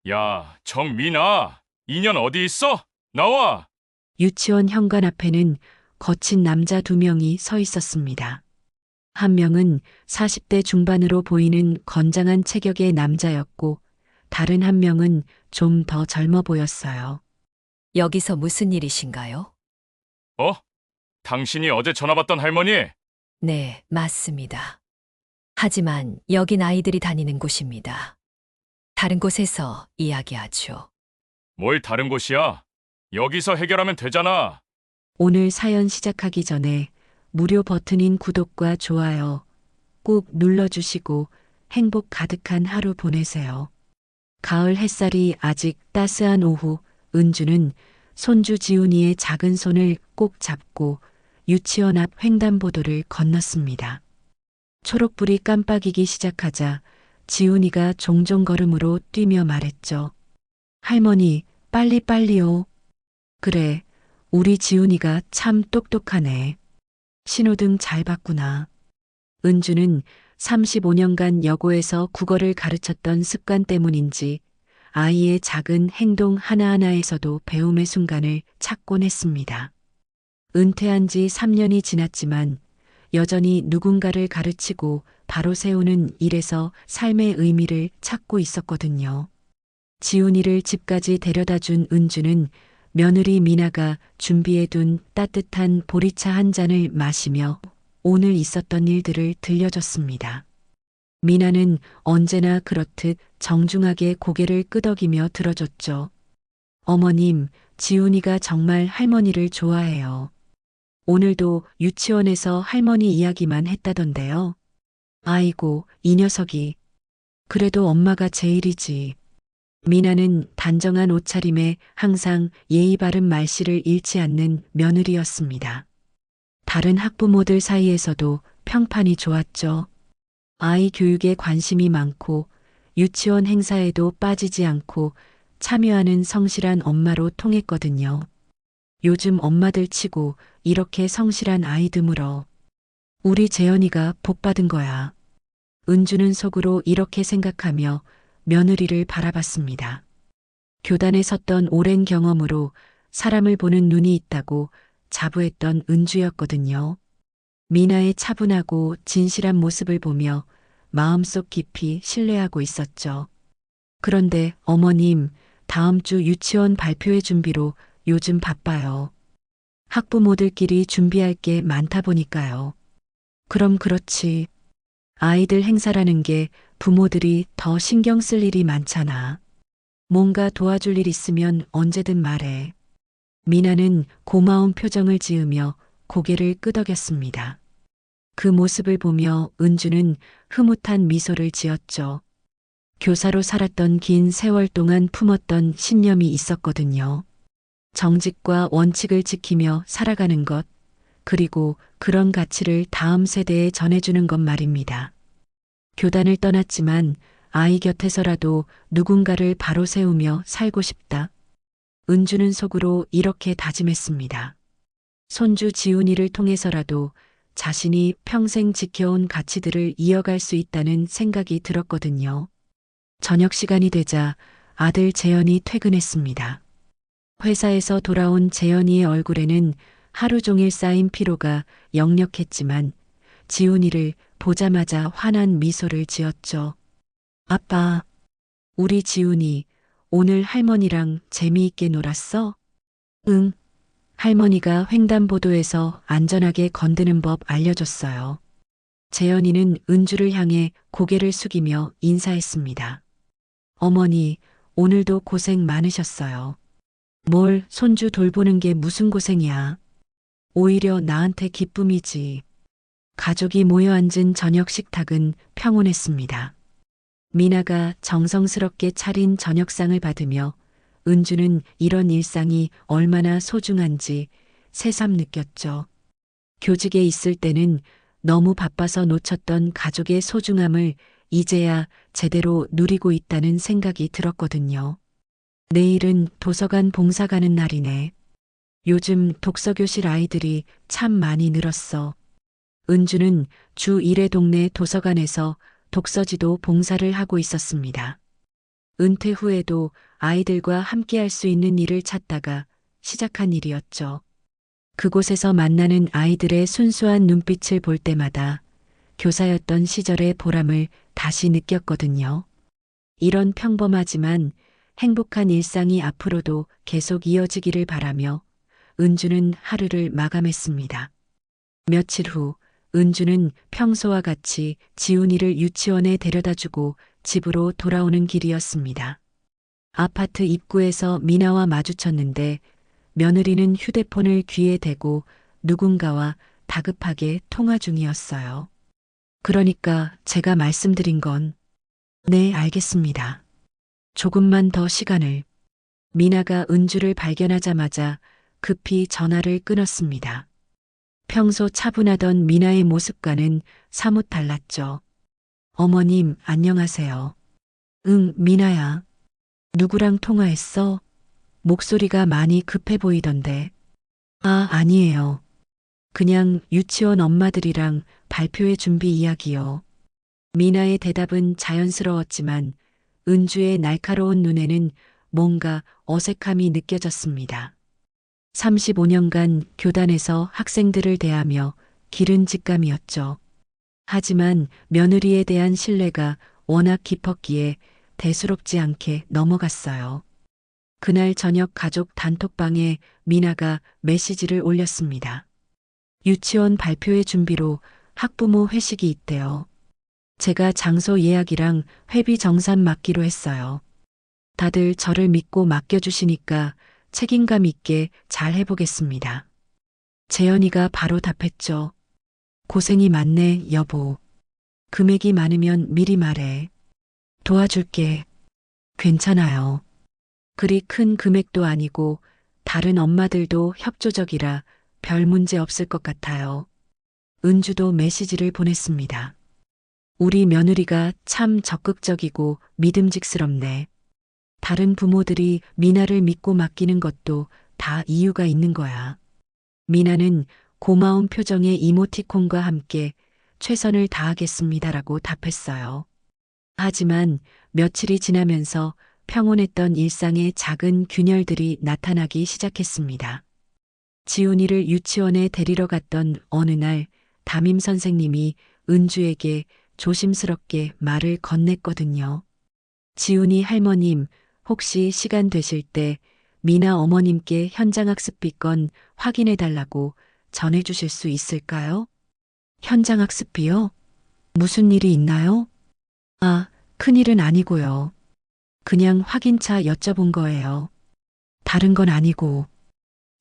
야, 정민아, 인연 어디 있어? 나와! 유치원 현관 앞에는 거친 남자 두 명이 서 있었습니다. 한 명은 40대 중반으로 보이는 건장한 체격의 남자였고, 다른 한 명은 좀 더 젊어 보였어요. 여기서 무슨 일이신가요? 어? 당신이 어제 전화 받던 할머니? 네, 맞습니다. 하지만 여긴 아이들이 다니는 곳입니다. 다른 곳에서 이야기하죠. 뭘 다른 곳이야? 여기서 해결하면 되잖아. 오늘 사연 시작하기 전에 무료 버튼인 구독과 좋아요 꼭 눌러주시고 행복 가득한 하루 보내세요. 가을 햇살이 아직 따스한 오후, 은주는 손주 지훈이의 작은 손을 꼭 잡고 유치원 앞 횡단보도를 건넜습니다. 초록불이 깜빡이기 시작하자 지훈이가 종종 걸음으로 뛰며 말했죠. 할머니, 빨리빨리요. 그래, 우리 지훈이가 참 똑똑하네. 신호등 잘 봤구나. 은주는 35년간 여고에서 국어를 가르쳤던 습관 때문인지 아이의 작은 행동 하나하나에서도 배움의 순간을 찾곤 했습니다. 은퇴한 지 3년이 지났지만 여전히 누군가를 가르치고 바로 세우는 일에서 삶의 의미를 찾고 있었거든요. 지훈이를 집까지 데려다 준 은주는 며느리 미나가 준비해둔 따뜻한 보리차 한 잔을 마시며 오늘 있었던 일들을 들려줬습니다. 미나는 언제나 그렇듯 정중하게 고개를 끄덕이며 들어줬죠. 어머님, 지훈이가 정말 할머니를 좋아해요. 오늘도 유치원에서 할머니 이야기만 했다던데요. 아이고, 이 녀석이. 그래도 엄마가 제일이지. 미나는 단정한 옷차림에 항상 예의 바른 말씨를 잃지 않는 며느리였습니다. 다른 학부모들 사이에서도 평판이 좋았죠. 아이 교육에 관심이 많고 유치원 행사에도 빠지지 않고 참여하는 성실한 엄마로 통했거든요. 요즘 엄마들 치고 이렇게 성실한 아이 드물어. 우리 재현이가 복 받은 거야. 은주는 속으로 이렇게 생각하며 며느리를 바라봤습니다. 교단에 섰던 오랜 경험으로 사람을 보는 눈이 있다고 자부했던 은주였거든요. 미나의 차분하고 진실한 모습을 보며 마음속 깊이 신뢰하고 있었죠. 그런데 어머님, 다음 주 유치원 발표회 준비로 요즘 바빠요. 학부모들끼리 준비할 게 많다 보니까요. 그럼 그렇지. 아이들 행사라는 게 부모들이 더 신경 쓸 일이 많잖아. 뭔가 도와줄 일 있으면 언제든 말해. 미나는 고마운 표정을 지으며 고개를 끄덕였습니다. 그 모습을 보며 은주는 흐뭇한 미소를 지었죠. 교사로 살았던 긴 세월 동안 품었던 신념이 있었거든요. 정직과 원칙을 지키며 살아가는 것, 그리고 그런 가치를 다음 세대에 전해주는 것 말입니다. 교단을 떠났지만 아이 곁에서라도 누군가를 바로 세우며 살고 싶다. 은주는 속으로 이렇게 다짐했습니다. 손주 지훈이를 통해서라도 자신이 평생 지켜온 가치들을 이어갈 수 있다는 생각이 들었거든요. 저녁 시간이 되자 아들 재현이 퇴근했습니다. 회사에서 돌아온 재현이의 얼굴에는 하루 종일 쌓인 피로가 역력했지만 지훈이를 보자마자 환한 미소를 지었죠. 아빠, 우리 지훈이 오늘 할머니랑 재미있게 놀았어? 응. 할머니가 횡단보도에서 안전하게 건드는 법 알려줬어요. 재현이는 은주를 향해 고개를 숙이며 인사했습니다. 어머니, 오늘도 고생 많으셨어요. 뭘 손주 돌보는 게 무슨 고생이야. 오히려 나한테 기쁨이지. 가족이 모여 앉은 저녁 식탁은 평온했습니다. 미나가 정성스럽게 차린 저녁상을 받으며 은주는 이런 일상이 얼마나 소중한지 새삼 느꼈죠. 교직에 있을 때는 너무 바빠서 놓쳤던 가족의 소중함을 이제야 제대로 누리고 있다는 생각이 들었거든요. 내일은 도서관 봉사 가는 날이네. 요즘 독서교실 아이들이 참 많이 늘었어. 은주는 주 1회 동네 도서관에서 독서지도 봉사를 하고 있었습니다. 은퇴 후에도 아이들과 함께할 수 있는 일을 찾다가 시작한 일이었죠. 그곳에서 만나는 아이들의 순수한 눈빛을 볼 때마다 교사였던 시절의 보람을 다시 느꼈거든요. 이런 평범하지만 행복한 일상이 앞으로도 계속 이어지기를 바라며 은주는 하루를 마감했습니다. 며칠 후 은주는 평소와 같이 지훈이를 유치원에 데려다주고 집으로 돌아오는 길이었습니다. 아파트 입구에서 미나와 마주쳤는데 며느리는 휴대폰을 귀에 대고 누군가와 다급하게 통화 중이었어요. 그러니까 제가 말씀드린 건, 네, 알겠습니다. 조금만 더 시간을. 미나가 은주를 발견하자마자 급히 전화를 끊었습니다. 평소 차분하던 미나의 모습과는 사뭇 달랐죠. 어머님, 안녕하세요. 응, 미나야. 누구랑 통화했어? 목소리가 많이 급해 보이던데. 아, 아니에요. 그냥 유치원 엄마들이랑 발표회 준비 이야기요. 미나의 대답은 자연스러웠지만 은주의 날카로운 눈에는 뭔가 어색함이 느껴졌습니다. 35년간 교단에서 학생들을 대하며 기른 직감이었죠. 하지만 며느리에 대한 신뢰가 워낙 깊었기에 대수롭지 않게 넘어갔어요. 그날 저녁 가족 단톡방에 미나가 메시지를 올렸습니다. 유치원 발표회 준비로 학부모 회식이 있대요. 제가 장소 예약이랑 회비 정산 맡기로 했어요. 다들 저를 믿고 맡겨주시니까 책임감 있게 잘 해보겠습니다. 재현이가 바로 답했죠. 고생이 많네, 여보. 금액이 많으면 미리 말해. 도와줄게. 괜찮아요. 그리 큰 금액도 아니고 다른 엄마들도 협조적이라 별 문제 없을 것 같아요. 은주도 메시지를 보냈습니다. 우리 며느리가 참 적극적이고 믿음직스럽네. 다른 부모들이 미나를 믿고 맡기는 것도 다 이유가 있는 거야. 미나는 고마운 표정의 이모티콘과 함께 최선을 다하겠습니다라고 답했어요. 하지만 며칠이 지나면서 평온했던 일상의 작은 균열들이 나타나기 시작했습니다. 지훈이를 유치원에 데리러 갔던 어느 날 담임 선생님이 은주에게 조심스럽게 말을 건넸거든요. 지훈이 할머님, 혹시 시간 되실 때 미나 어머님께 현장학습비 건 확인해 달라고 전해 주실 수 있을까요? 현장학습비요? 무슨 일이 있나요? 아, 큰일은 아니고요. 그냥 확인차 여쭤본 거예요. 다른 건 아니고.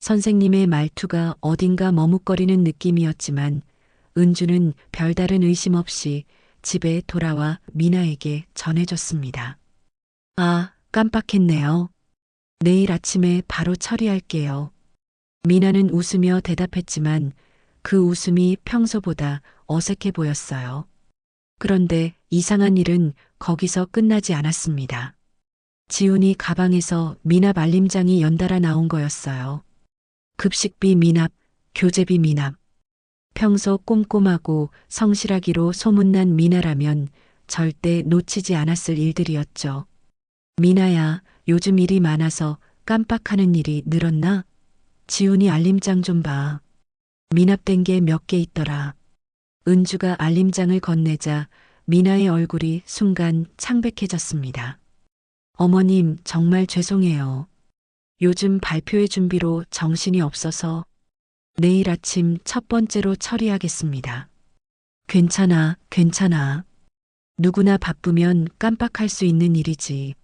선생님의 말투가 어딘가 머뭇거리는 느낌이었지만 은주는 별다른 의심 없이 집에 돌아와 미나에게 전해줬습니다. 아, 깜빡했네요. 내일 아침에 바로 처리할게요. 미나는 웃으며 대답했지만 그 웃음이 평소보다 어색해 보였어요. 그런데 이상한 일은 거기서 끝나지 않았습니다. 지훈이 가방에서 미납 알림장이 연달아 나온 거였어요. 급식비 미납, 교재비 미납. 평소 꼼꼼하고 성실하기로 소문난 미나라면 절대 놓치지 않았을 일들이었죠. 미나야, 요즘 일이 많아서 깜빡하는 일이 늘었나? 지훈이 알림장 좀 봐. 미납된 게 몇 개 있더라. 은주가 알림장을 건네자 미나의 얼굴이 순간 창백해졌습니다. 어머님, 정말 죄송해요. 요즘 발표회 준비로 정신이 없어서 내일 아침 첫 번째로 처리하겠습니다. 괜찮아, 괜찮아. 누구나 바쁘면 깜빡할 수 있는 일이지.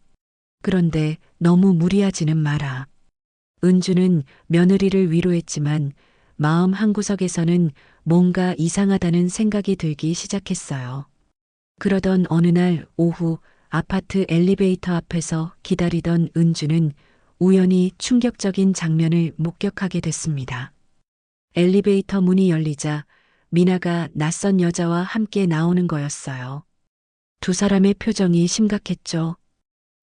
그런데 너무 무리하지는 마라. 은주는 며느리를 위로했지만 마음 한구석에서는 뭔가 이상하다는 생각이 들기 시작했어요. 그러던 어느 날 오후 아파트 엘리베이터 앞에서 기다리던 은주는 우연히 충격적인 장면을 목격하게 됐습니다. 엘리베이터 문이 열리자 미나가 낯선 여자와 함께 나오는 거였어요. 두 사람의 표정이 심각했죠.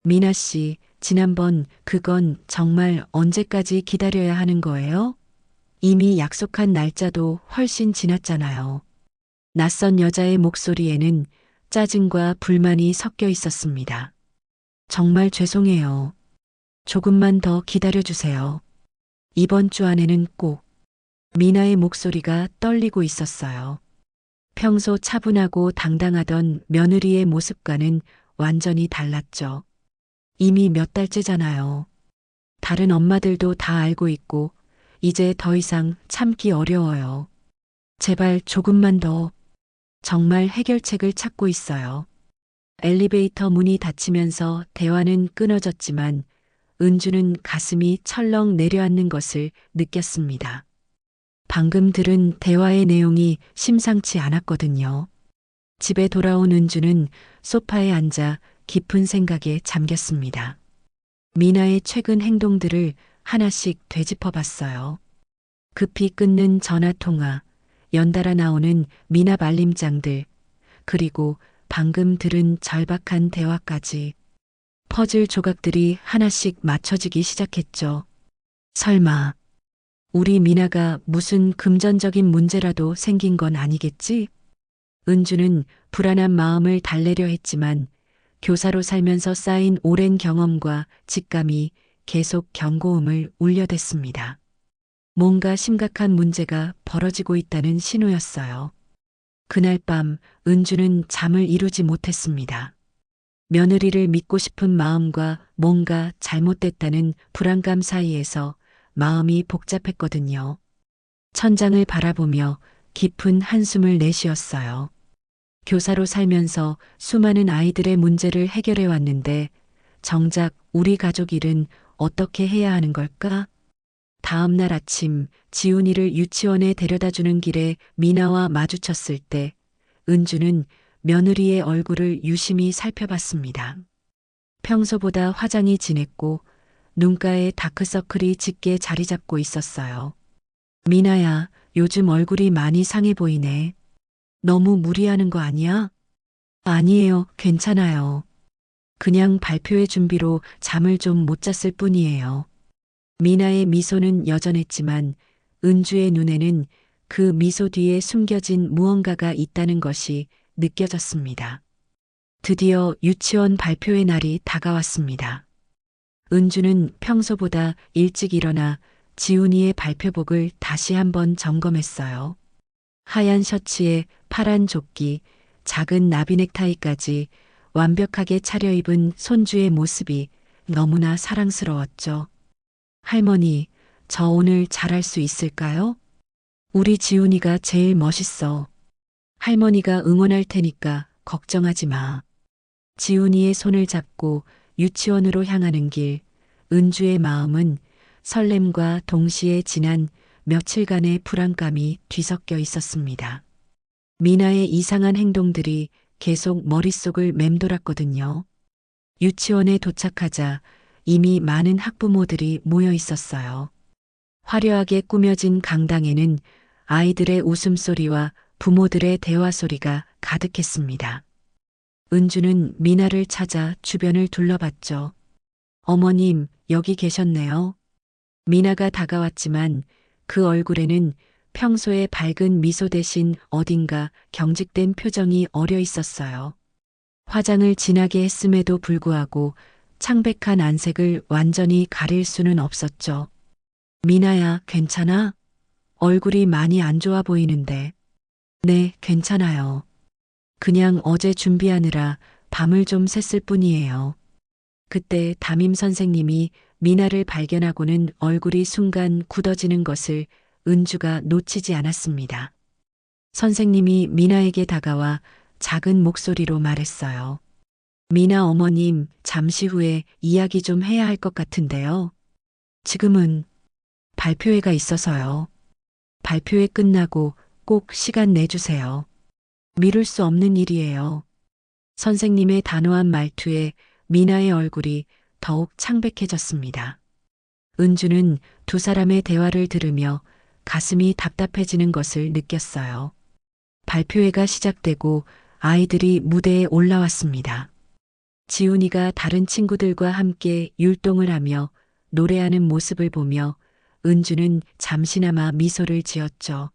미나 씨, 지난번 그건 정말 언제까지 기다려야 하는 거예요? 이미 약속한 날짜도 훨씬 지났잖아요. 낯선 여자의 목소리에는 짜증과 불만이 섞여 있었습니다. 정말 죄송해요. 조금만 더 기다려주세요. 이번 주 안에는 꼭. 미나의 목소리가 떨리고 있었어요. 평소 차분하고 당당하던 며느리의 모습과는 완전히 달랐죠. 이미 몇 달째잖아요. 다른 엄마들도 다 알고 있고, 이제 더 이상 참기 어려워요. 제발 조금만 더. 정말 해결책을 찾고 있어요. 엘리베이터 문이 닫히면서 대화는 끊어졌지만 은주는 가슴이 철렁 내려앉는 것을 느꼈습니다. 방금 들은 대화의 내용이 심상치 않았거든요. 집에 돌아온 은주는 소파에 앉아 깊은 생각에 잠겼습니다. 미나의 최근 행동들을 하나씩 되짚어 봤어요. 급히 끊는 전화 통화, 연달아 나오는 미납 알림장들, 그리고 방금 들은 절박한 대화까지. 퍼즐 조각들이 하나씩 맞춰지기 시작했죠. 설마 우리 미나가 무슨 금전적인 문제라도 생긴 건 아니겠지? 은주는 불안한 마음을 달래려 했지만 교사로 살면서 쌓인 오랜 경험과 직감이 계속 경고음을 울려댔습니다. 뭔가 심각한 문제가 벌어지고 있다는 신호였어요. 그날 밤 은주는 잠을 이루지 못했습니다. 며느리를 믿고 싶은 마음과 뭔가 잘못됐다는 불안감 사이에서 마음이 복잡했거든요. 천장을 바라보며 깊은 한숨을 내쉬었어요. 교사로 살면서 수많은 아이들의 문제를 해결해 왔는데 정작 우리 가족 일은 어떻게 해야 하는 걸까? 다음 날 아침 지훈이를 유치원에 데려다 주는 길에 미나와 마주쳤을 때 은주는 며느리의 얼굴을 유심히 살펴봤습니다. 평소보다 화장이 진했고 눈가에 다크서클이 짙게 자리 잡고 있었어요. 미나야, 요즘 얼굴이 많이 상해 보이네. 너무 무리하는 거 아니야? 아니에요, 괜찮아요. 그냥 발표회 준비로 잠을 좀 못 잤을 뿐이에요. 미나의 미소는 여전했지만 은주의 눈에는 그 미소 뒤에 숨겨진 무언가가 있다는 것이 느껴졌습니다. 드디어 유치원 발표회 날이 다가왔습니다. 은주는 평소보다 일찍 일어나 지훈이의 발표복을 다시 한번 점검했어요. 하얀 셔츠에 파란 조끼, 작은 나비 넥타이까지 완벽하게 차려입은 손주의 모습이 너무나 사랑스러웠죠. 할머니, 저 오늘 잘할 수 있을까요? 우리 지훈이가 제일 멋있어. 할머니가 응원할 테니까 걱정하지 마. 지훈이의 손을 잡고 유치원으로 향하는 길, 은주의 마음은 설렘과 동시에 지난 며칠간의 불안감이 뒤섞여 있었습니다. 미나의 이상한 행동들이 계속 머릿속을 맴돌았거든요. 유치원에 도착하자 이미 많은 학부모들이 모여 있었어요. 화려하게 꾸며진 강당에는 아이들의 웃음소리와 부모들의 대화 소리가 가득했습니다. 은주는 미나를 찾아 주변을 둘러봤죠. 어머님, 여기 계셨네요. 미나가 다가왔지만 그 얼굴에는 평소의 밝은 미소 대신 어딘가 경직된 표정이 어려 있었어요. 화장을 진하게 했음에도 불구하고 창백한 안색을 완전히 가릴 수는 없었죠. 미나야, 괜찮아? 얼굴이 많이 안 좋아 보이는데. 네, 괜찮아요. 그냥 어제 준비하느라 밤을 좀 샜을 뿐이에요. 그때 담임 선생님이 미나를 발견하고는 얼굴이 순간 굳어지는 것을 은주가 놓치지 않았습니다. 선생님이 미나에게 다가와 작은 목소리로 말했어요. 미나 어머님, 잠시 후에 이야기 좀 해야 할 것 같은데요. 지금은 발표회가 있어서요. 발표회 끝나고 꼭 시간 내주세요. 미룰 수 없는 일이에요. 선생님의 단호한 말투에 미나의 얼굴이 더욱 창백해졌습니다. 은주는 두 사람의 대화를 들으며 가슴이 답답해지는 것을 느꼈어요. 발표회가 시작되고 아이들이 무대에 올라왔습니다. 지훈이가 다른 친구들과 함께 율동을 하며 노래하는 모습을 보며 은주는 잠시나마 미소를 지었죠.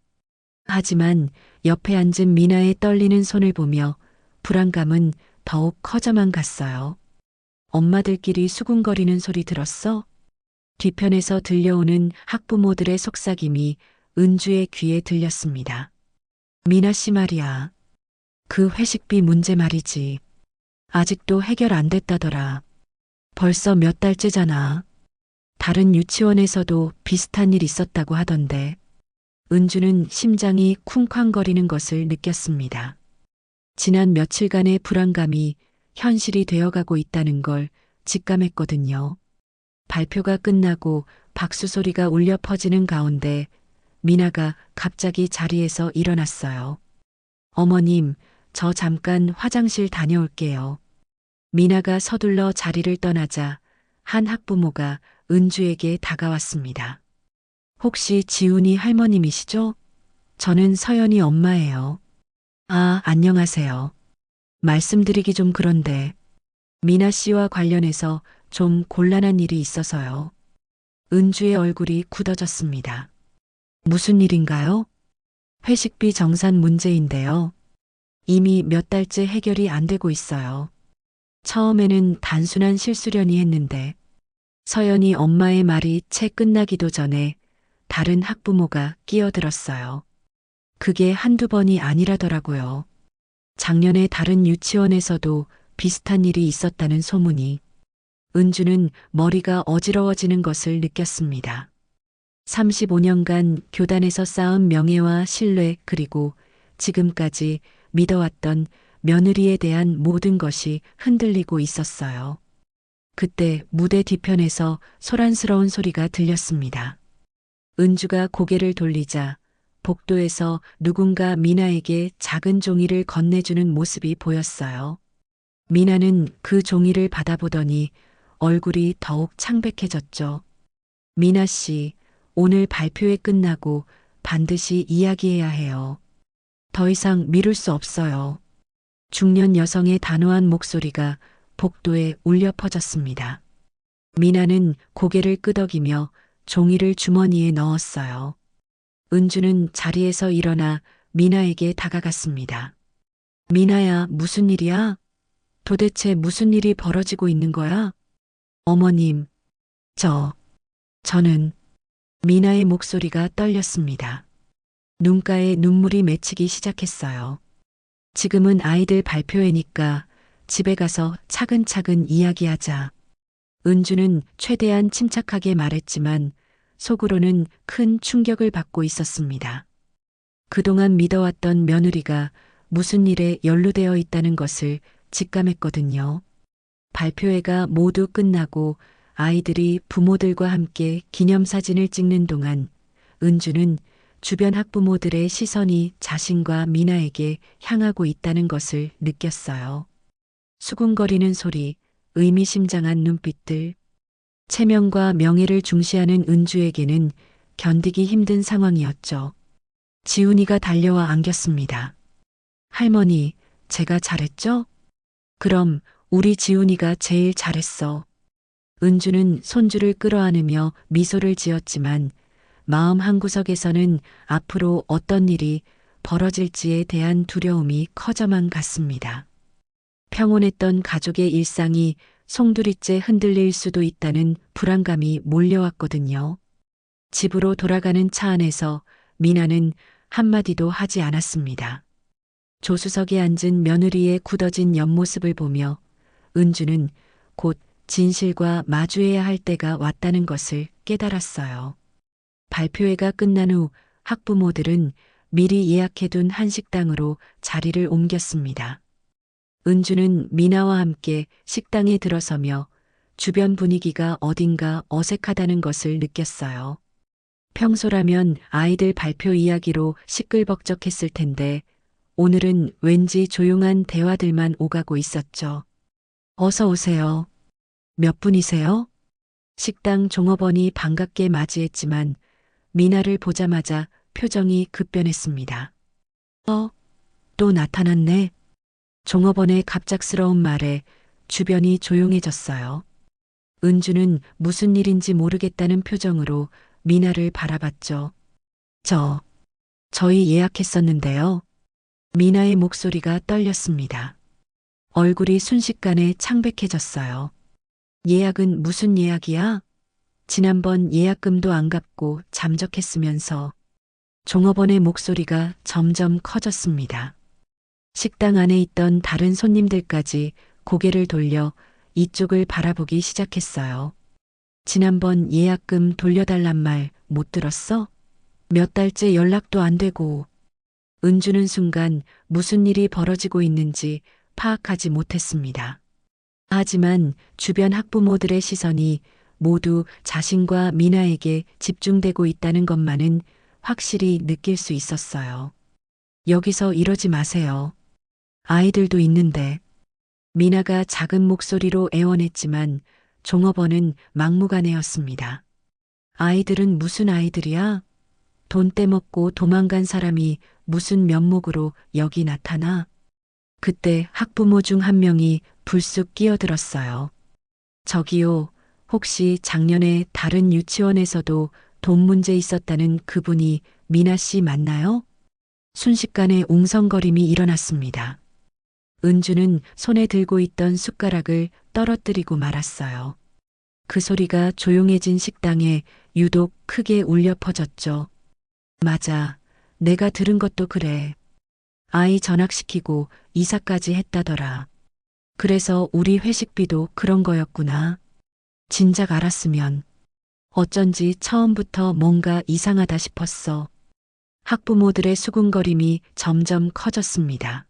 하지만 옆에 앉은 미나의 떨리는 손을 보며 불안감은 더욱 커져만 갔어요. 엄마들끼리 수군거리는 소리 들었어? 뒤편에서 들려오는 학부모들의 속삭임이 은주의 귀에 들렸습니다. 미나 씨 말이야. 그 회식비 문제 말이지. 아직도 해결 안 됐다더라. 벌써 몇 달째잖아. 다른 유치원에서도 비슷한 일 있었다고 하던데. 은주는 심장이 쿵쾅거리는 것을 느꼈습니다. 지난 며칠간의 불안감이 현실이 되어가고 있다는 걸 직감했거든요. 발표가 끝나고 박수 소리가 울려 퍼지는 가운데 미나가 갑자기 자리에서 일어났어요. 어머님, 저 잠깐 화장실 다녀올게요. 미나가 서둘러 자리를 떠나자 한 학부모가 은주에게 다가왔습니다. 혹시 지훈이 할머님이시죠? 저는 서연이 엄마예요. 아, 안녕하세요. 말씀드리기 좀 그런데 미나 씨와 관련해서 좀 곤란한 일이 있어서요. 은주의 얼굴이 굳어졌습니다. 무슨 일인가요? 회식비 정산 문제인데요. 이미 몇 달째 해결이 안 되고 있어요. 처음에는 단순한 실수련이 했는데 서연이 엄마의 말이 채 끝나기도 전에 다른 학부모가 끼어들었어요. 그게 한두 번이 아니라더라고요. 작년에 다른 유치원에서도 비슷한 일이 있었다는 소문이. 은주는 머리가 어지러워지는 것을 느꼈습니다. 35년간 교단에서 쌓은 명예와 신뢰 그리고 지금까지 믿어왔던 며느리에 대한 모든 것이 흔들리고 있었어요. 그때 무대 뒤편에서 소란스러운 소리가 들렸습니다. 은주가 고개를 돌리자 복도에서 누군가 미나에게 작은 종이를 건네주는 모습이 보였어요. 미나는 그 종이를 받아보더니 얼굴이 더욱 창백해졌죠. 미나 씨, 오늘 발표회 끝나고 반드시 이야기해야 해요. 더 이상 미룰 수 없어요. 중년 여성의 단호한 목소리가 복도에 울려 퍼졌습니다. 미나는 고개를 끄덕이며 종이를 주머니에 넣었어요. 은주는 자리에서 일어나 미나에게 다가갔습니다. 미나야, 무슨 일이야? 도대체 무슨 일이 벌어지고 있는 거야? 어머님, 저는 미나의 목소리가 떨렸습니다. 눈가에 눈물이 맺히기 시작했어요. 지금은 아이들 발표회니까 집에 가서 차근차근 이야기하자. 은주는 최대한 침착하게 말했지만 속으로는 큰 충격을 받고 있었습니다. 그동안 믿어왔던 며느리가 무슨 일에 연루되어 있다는 것을 직감했거든요. 발표회가 모두 끝나고 아이들이 부모들과 함께 기념사진을 찍는 동안 은주는 주변 학부모들의 시선이 자신과 미나에게 향하고 있다는 것을 느꼈어요. 수군거리는 소리, 의미심장한 눈빛들, 체면과 명예를 중시하는 은주에게는 견디기 힘든 상황이었죠. 지훈이가 달려와 안겼습니다. 할머니, 제가 잘했죠? 그럼 우리 지훈이가 제일 잘했어. 은주는 손주를 끌어안으며 미소를 지었지만 마음 한구석에서는 앞으로 어떤 일이 벌어질지에 대한 두려움이 커져만 갔습니다. 평온했던 가족의 일상이 송두리째 흔들릴 수도 있다는 불안감이 몰려왔거든요. 집으로 돌아가는 차 안에서 미나는 한마디도 하지 않았습니다. 조수석에 앉은 며느리의 굳어진 옆모습을 보며 은주는 곧 진실과 마주해야 할 때가 왔다는 것을 깨달았어요. 발표회가 끝난 후 학부모들은 미리 예약해둔 한식당으로 자리를 옮겼습니다. 은주는 미나와 함께 식당에 들어서며 주변 분위기가 어딘가 어색하다는 것을 느꼈어요. 평소라면 아이들 발표 이야기로 시끌벅적했을 텐데 오늘은 왠지 조용한 대화들만 오가고 있었죠. 어서 오세요. 몇 분이세요? 식당 종업원이 반갑게 맞이했지만 미나를 보자마자 표정이 급변했습니다. 또 나타났네. 종업원의 갑작스러운 말에 주변이 조용해졌어요. 은주는 무슨 일인지 모르겠다는 표정으로 미나를 바라봤죠. 저희 예약했었는데요. 미나의 목소리가 떨렸습니다. 얼굴이 순식간에 창백해졌어요. 예약은 무슨 예약이야? 지난번 예약금도 안 갚고 잠적했으면서. 종업원의 목소리가 점점 커졌습니다. 식당 안에 있던 다른 손님들까지 고개를 돌려 이쪽을 바라보기 시작했어요. 지난번 예약금 돌려달란 말 못 들었어? 몇 달째 연락도 안 되고. 은주는 순간 무슨 일이 벌어지고 있는지 파악하지 못했습니다. 하지만 주변 학부모들의 시선이 모두 자신과 미나에게 집중되고 있다는 것만은 확실히 느낄 수 있었어요. 여기서 이러지 마세요. 아이들도 있는데. 미나가 작은 목소리로 애원했지만 종업원은 막무가내였습니다. 아이들은 무슨 아이들이야? 돈 떼먹고 도망간 사람이 무슨 면목으로 여기 나타나? 그때 학부모 중 한 명이 불쑥 끼어들었어요. 저기요, 혹시 작년에 다른 유치원에서도 돈 문제 있었다는 그분이 미나 씨 맞나요? 순식간에 웅성거림이 일어났습니다. 은주는 손에 들고 있던 숟가락을 떨어뜨리고 말았어요. 그 소리가 조용해진 식당에 유독 크게 울려 퍼졌죠. 맞아, 내가 들은 것도 그래. 아이 전학시키고 이사까지 했다더라. 그래서 우리 회식비도 그런 거였구나. 진작 알았으면. 어쩐지 처음부터 뭔가 이상하다 싶었어. 학부모들의 수군거림이 점점 커졌습니다.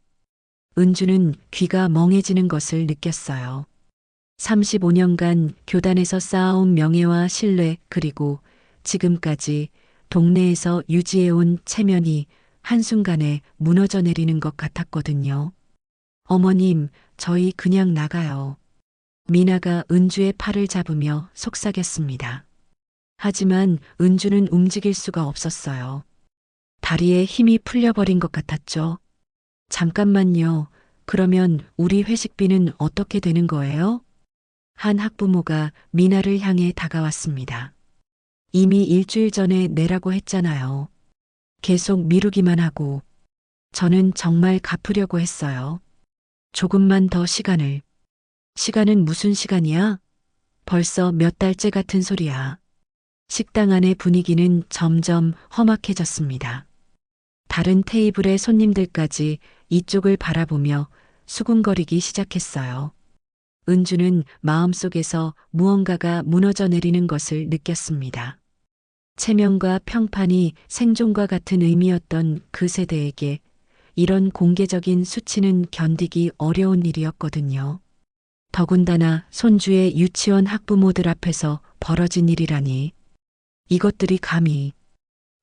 은주는 귀가 멍해지는 것을 느꼈어요. 35년간 교단에서 쌓아온 명예와 신뢰 그리고 지금까지 동네에서 유지해온 체면이 한순간에 무너져 내리는 것 같았거든요. 어머님, 저희 그냥 나가요. 미나가 은주의 팔을 잡으며 속삭였습니다. 하지만 은주는 움직일 수가 없었어요. 다리에 힘이 풀려버린 것 같았죠. 잠깐만요. 그러면 우리 회식비는 어떻게 되는 거예요? 한 학부모가 미나를 향해 다가왔습니다. 이미 일주일 전에 내라고 했잖아요. 계속 미루기만 하고. 저는 정말 갚으려고 했어요. 조금만 더 시간을. 시간은 무슨 시간이야? 벌써 몇 달째 같은 소리야. 식당 안의 분위기는 점점 험악해졌습니다. 다른 테이블의 손님들까지 이쪽을 바라보며 수군거리기 시작했어요. 은주는 마음속에서 무언가가 무너져 내리는 것을 느꼈습니다. 체면과 평판이 생존과 같은 의미였던 그 세대에게 이런 공개적인 수치는 견디기 어려운 일이었거든요. 더군다나 손주의 유치원 학부모들 앞에서 벌어진 일이라니. 이것들이 감히.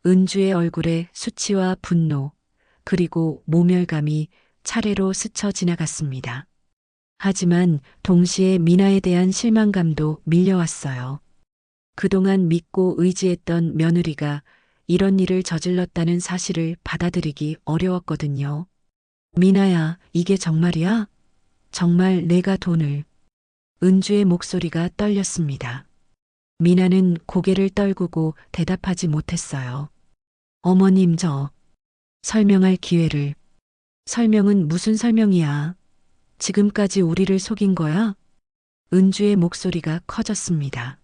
은주의 얼굴에 수치와 분노, 그리고 모멸감이 차례로 스쳐 지나갔습니다. 하지만 동시에 미나에 대한 실망감도 밀려왔어요. 그동안 믿고 의지했던 며느리가 이런 일을 저질렀다는 사실을 받아들이기 어려웠거든요. 미나야, 이게 정말이야? 정말 내가 돈을. 은주의 목소리가 떨렸습니다. 미나는 고개를 떨구고 대답하지 못했어요. 어머님, 설명할 기회를. 설명은 무슨 설명이야? 지금까지 우리를 속인 거야? 은주의 목소리가 커졌습니다.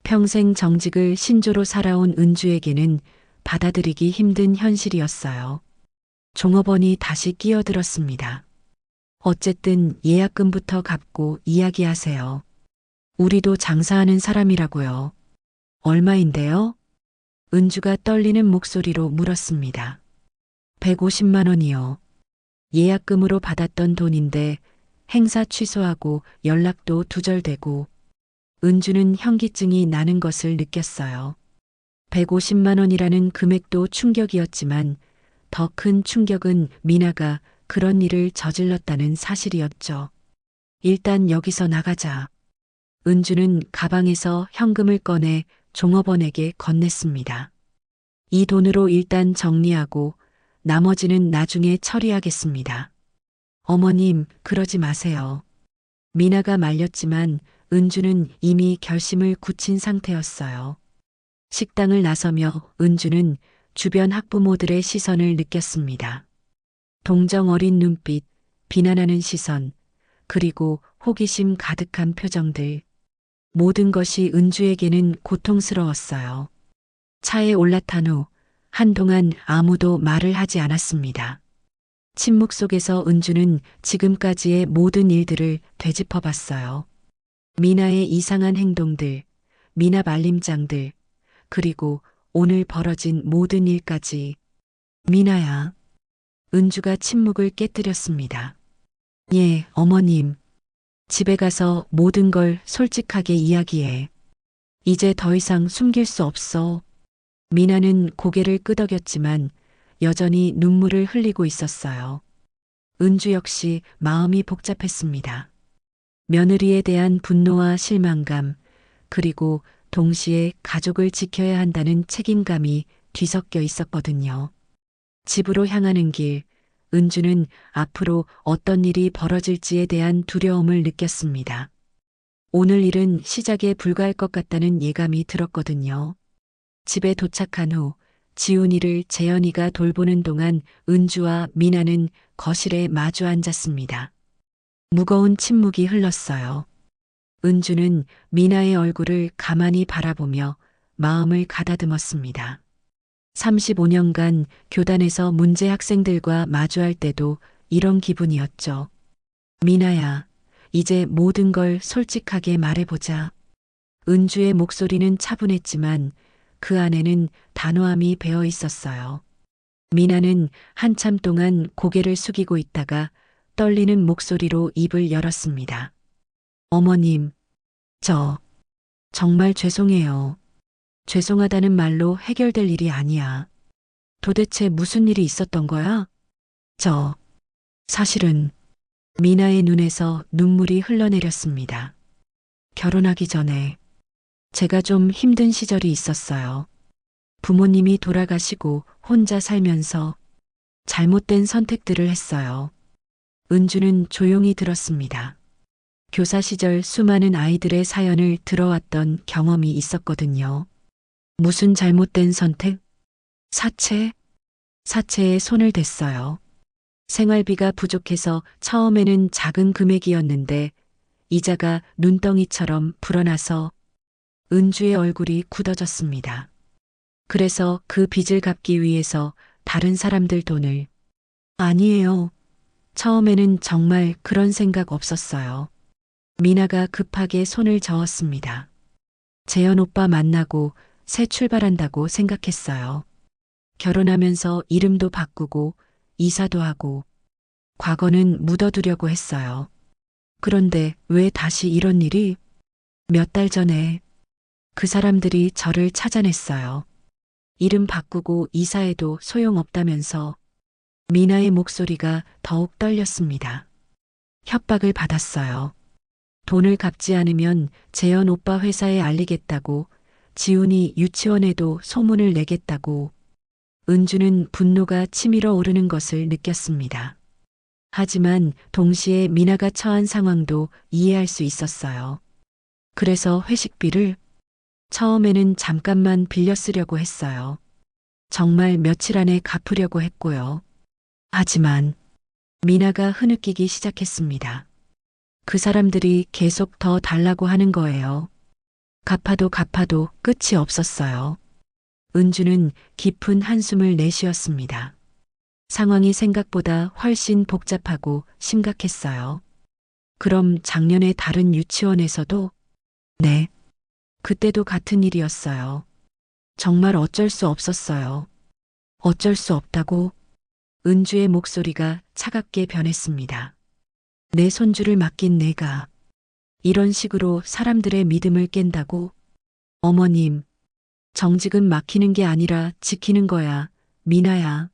평생 정직을 신조로 살아온 은주에게는 받아들이기 힘든 현실이었어요. 종업원이 다시 끼어들었습니다. 어쨌든 예약금부터 갚고 이야기하세요. 우리도 장사하는 사람이라고요. 얼마인데요? 은주가 떨리는 목소리로 물었습니다. 150만 원이요. 예약금으로 받았던 돈인데 행사 취소하고 연락도 두절되고. 은주는 현기증이 나는 것을 느꼈어요. 150만 원이라는 금액도 충격이었지만 더 큰 충격은 미나가 그런 일을 저질렀다는 사실이었죠. 일단 여기서 나가자. 은주는 가방에서 현금을 꺼내 종업원에게 건넸습니다. 이 돈으로 일단 정리하고 나머지는 나중에 처리하겠습니다. 어머님, 그러지 마세요. 미나가 말렸지만 은주는 이미 결심을 굳힌 상태였어요. 식당을 나서며 은주는 주변 학부모들의 시선을 느꼈습니다. 동정 어린 눈빛, 비난하는 시선, 그리고 호기심 가득한 표정들. 모든 것이 은주에게는 고통스러웠어요. 차에 올라탄 후 한동안 아무도 말을 하지 않았습니다. 침묵 속에서 은주는 지금까지의 모든 일들을 되짚어 봤어요. 미나의 이상한 행동들, 미납 알림장들, 그리고 오늘 벌어진 모든 일까지. 미나야. 은주가 침묵을 깨뜨렸습니다. 예, 어머님. 집에 가서 모든 걸 솔직하게 이야기해. 이제 더 이상 숨길 수 없어. 미나는 고개를 끄덕였지만 여전히 눈물을 흘리고 있었어요. 은주 역시 마음이 복잡했습니다. 며느리에 대한 분노와 실망감, 그리고 동시에 가족을 지켜야 한다는 책임감이 뒤섞여 있었거든요. 집으로 향하는 길, 은주는 앞으로 어떤 일이 벌어질지에 대한 두려움을 느꼈습니다. 오늘 일은 시작에 불과할 것 같다는 예감이 들었거든요. 집에 도착한 후 지훈이를 재현이가 돌보는 동안 은주와 미나는 거실에 마주 앉았습니다. 무거운 침묵이 흘렀어요. 은주는 미나의 얼굴을 가만히 바라보며 마음을 가다듬었습니다. 35년간 교단에서 문제 학생들과 마주할 때도 이런 기분이었죠. 미나야, 이제 모든 걸 솔직하게 말해보자. 은주의 목소리는 차분했지만 그 안에는 단호함이 배어 있었어요. 미나는 한참 동안 고개를 숙이고 있다가 떨리는 목소리로 입을 열었습니다. 어머님, 정말 죄송해요. 죄송하다는 말로 해결될 일이 아니야. 도대체 무슨 일이 있었던 거야? 사실은 미나의 눈에서 눈물이 흘러내렸습니다. 결혼하기 전에 제가 좀 힘든 시절이 있었어요. 부모님이 돌아가시고 혼자 살면서 잘못된 선택들을 했어요. 은주는 조용히 들었습니다. 교사 시절 수많은 아이들의 사연을 들어왔던 경험이 있었거든요. 무슨 잘못된 선택? 사채에 손을 댔어요. 생활비가 부족해서 처음에는 작은 금액이었는데 이자가 눈덩이처럼 불어나서 은주의 얼굴이 굳어졌습니다. 그래서 그 빚을 갚기 위해서 다른 사람들 돈을. 아니에요. 처음에는 정말 그런 생각 없었어요. 미나가 급하게 손을 저었습니다. 재현 오빠 만나고 새 출발한다고 생각했어요. 결혼하면서 이름도 바꾸고 이사도 하고 과거는 묻어두려고 했어요. 그런데 왜 다시 이런 일이? 몇 달 전에 그 사람들이 저를 찾아냈어요. 이름 바꾸고 이사해도 소용없다면서. 미나의 목소리가 더욱 떨렸습니다. 협박을 받았어요. 돈을 갚지 않으면 재현 오빠 회사에 알리겠다고, 지훈이 유치원에도 소문을 내겠다고. 은주는 분노가 치밀어 오르는 것을 느꼈습니다. 하지만 동시에 미나가 처한 상황도 이해할 수 있었어요. 그래서 회식비를 처음에는 잠깐만 빌려 쓰려고 했어요. 정말 며칠 안에 갚으려고 했고요. 하지만 미나가 흐느끼기 시작했습니다. 그 사람들이 계속 더 달라고 하는 거예요. 갚아도 끝이 없었어요. 은주는 깊은 한숨을 내쉬었습니다. 상황이 생각보다 훨씬 복잡하고 심각했어요. 그럼 작년에 다른 유치원에서도? 네. 그때도 같은 일이었어요. 정말 어쩔 수 없었어요. 어쩔 수 없다고? 은주의 목소리가 차갑게 변했습니다. 내 손주를 맡긴 내가 이런 식으로 사람들의 믿음을 깬다고? 어머님, 정직은 막히는 게 아니라 지키는 거야, 미나야.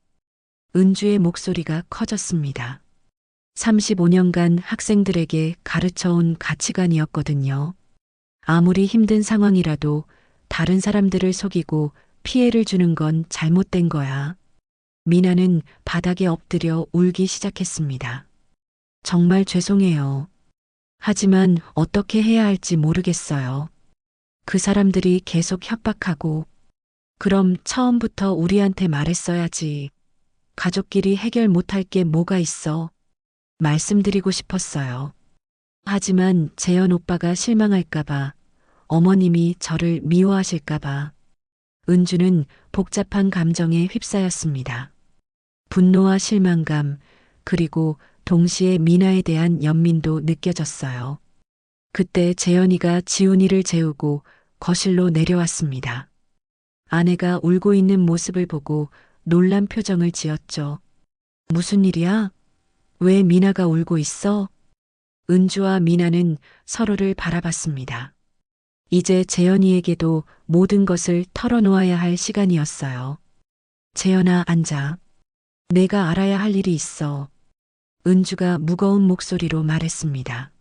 은주의 목소리가 커졌습니다. 35년간 학생들에게 가르쳐온 가치관이었거든요. 아무리 힘든 상황이라도 다른 사람들을 속이고 피해를 주는 건 잘못된 거야. 미나는 바닥에 엎드려 울기 시작했습니다. 정말 죄송해요. 하지만 어떻게 해야 할지 모르겠어요. 그 사람들이 계속 협박하고. 그럼 처음부터 우리한테 말했어야지. 가족끼리 해결 못할 게 뭐가 있어. 말씀드리고 싶었어요. 하지만 재현 오빠가 실망할까봐 어머님이 저를 미워하실까봐. 은주는 복잡한 감정에 휩싸였습니다. 분노와 실망감, 그리고 동시에 미나에 대한 연민도 느껴졌어요. 그때 재현이가 지훈이를 재우고 거실로 내려왔습니다. 아내가 울고 있는 모습을 보고 놀란 표정을 지었죠. 무슨 일이야? 왜 미나가 울고 있어? 은주와 미나는 서로를 바라봤습니다. 이제 재현이에게도 모든 것을 털어놓아야 할 시간이었어요. 재현아, 앉아. 내가 알아야 할 일이 있어. 은주가 무거운 목소리로 말했습니다.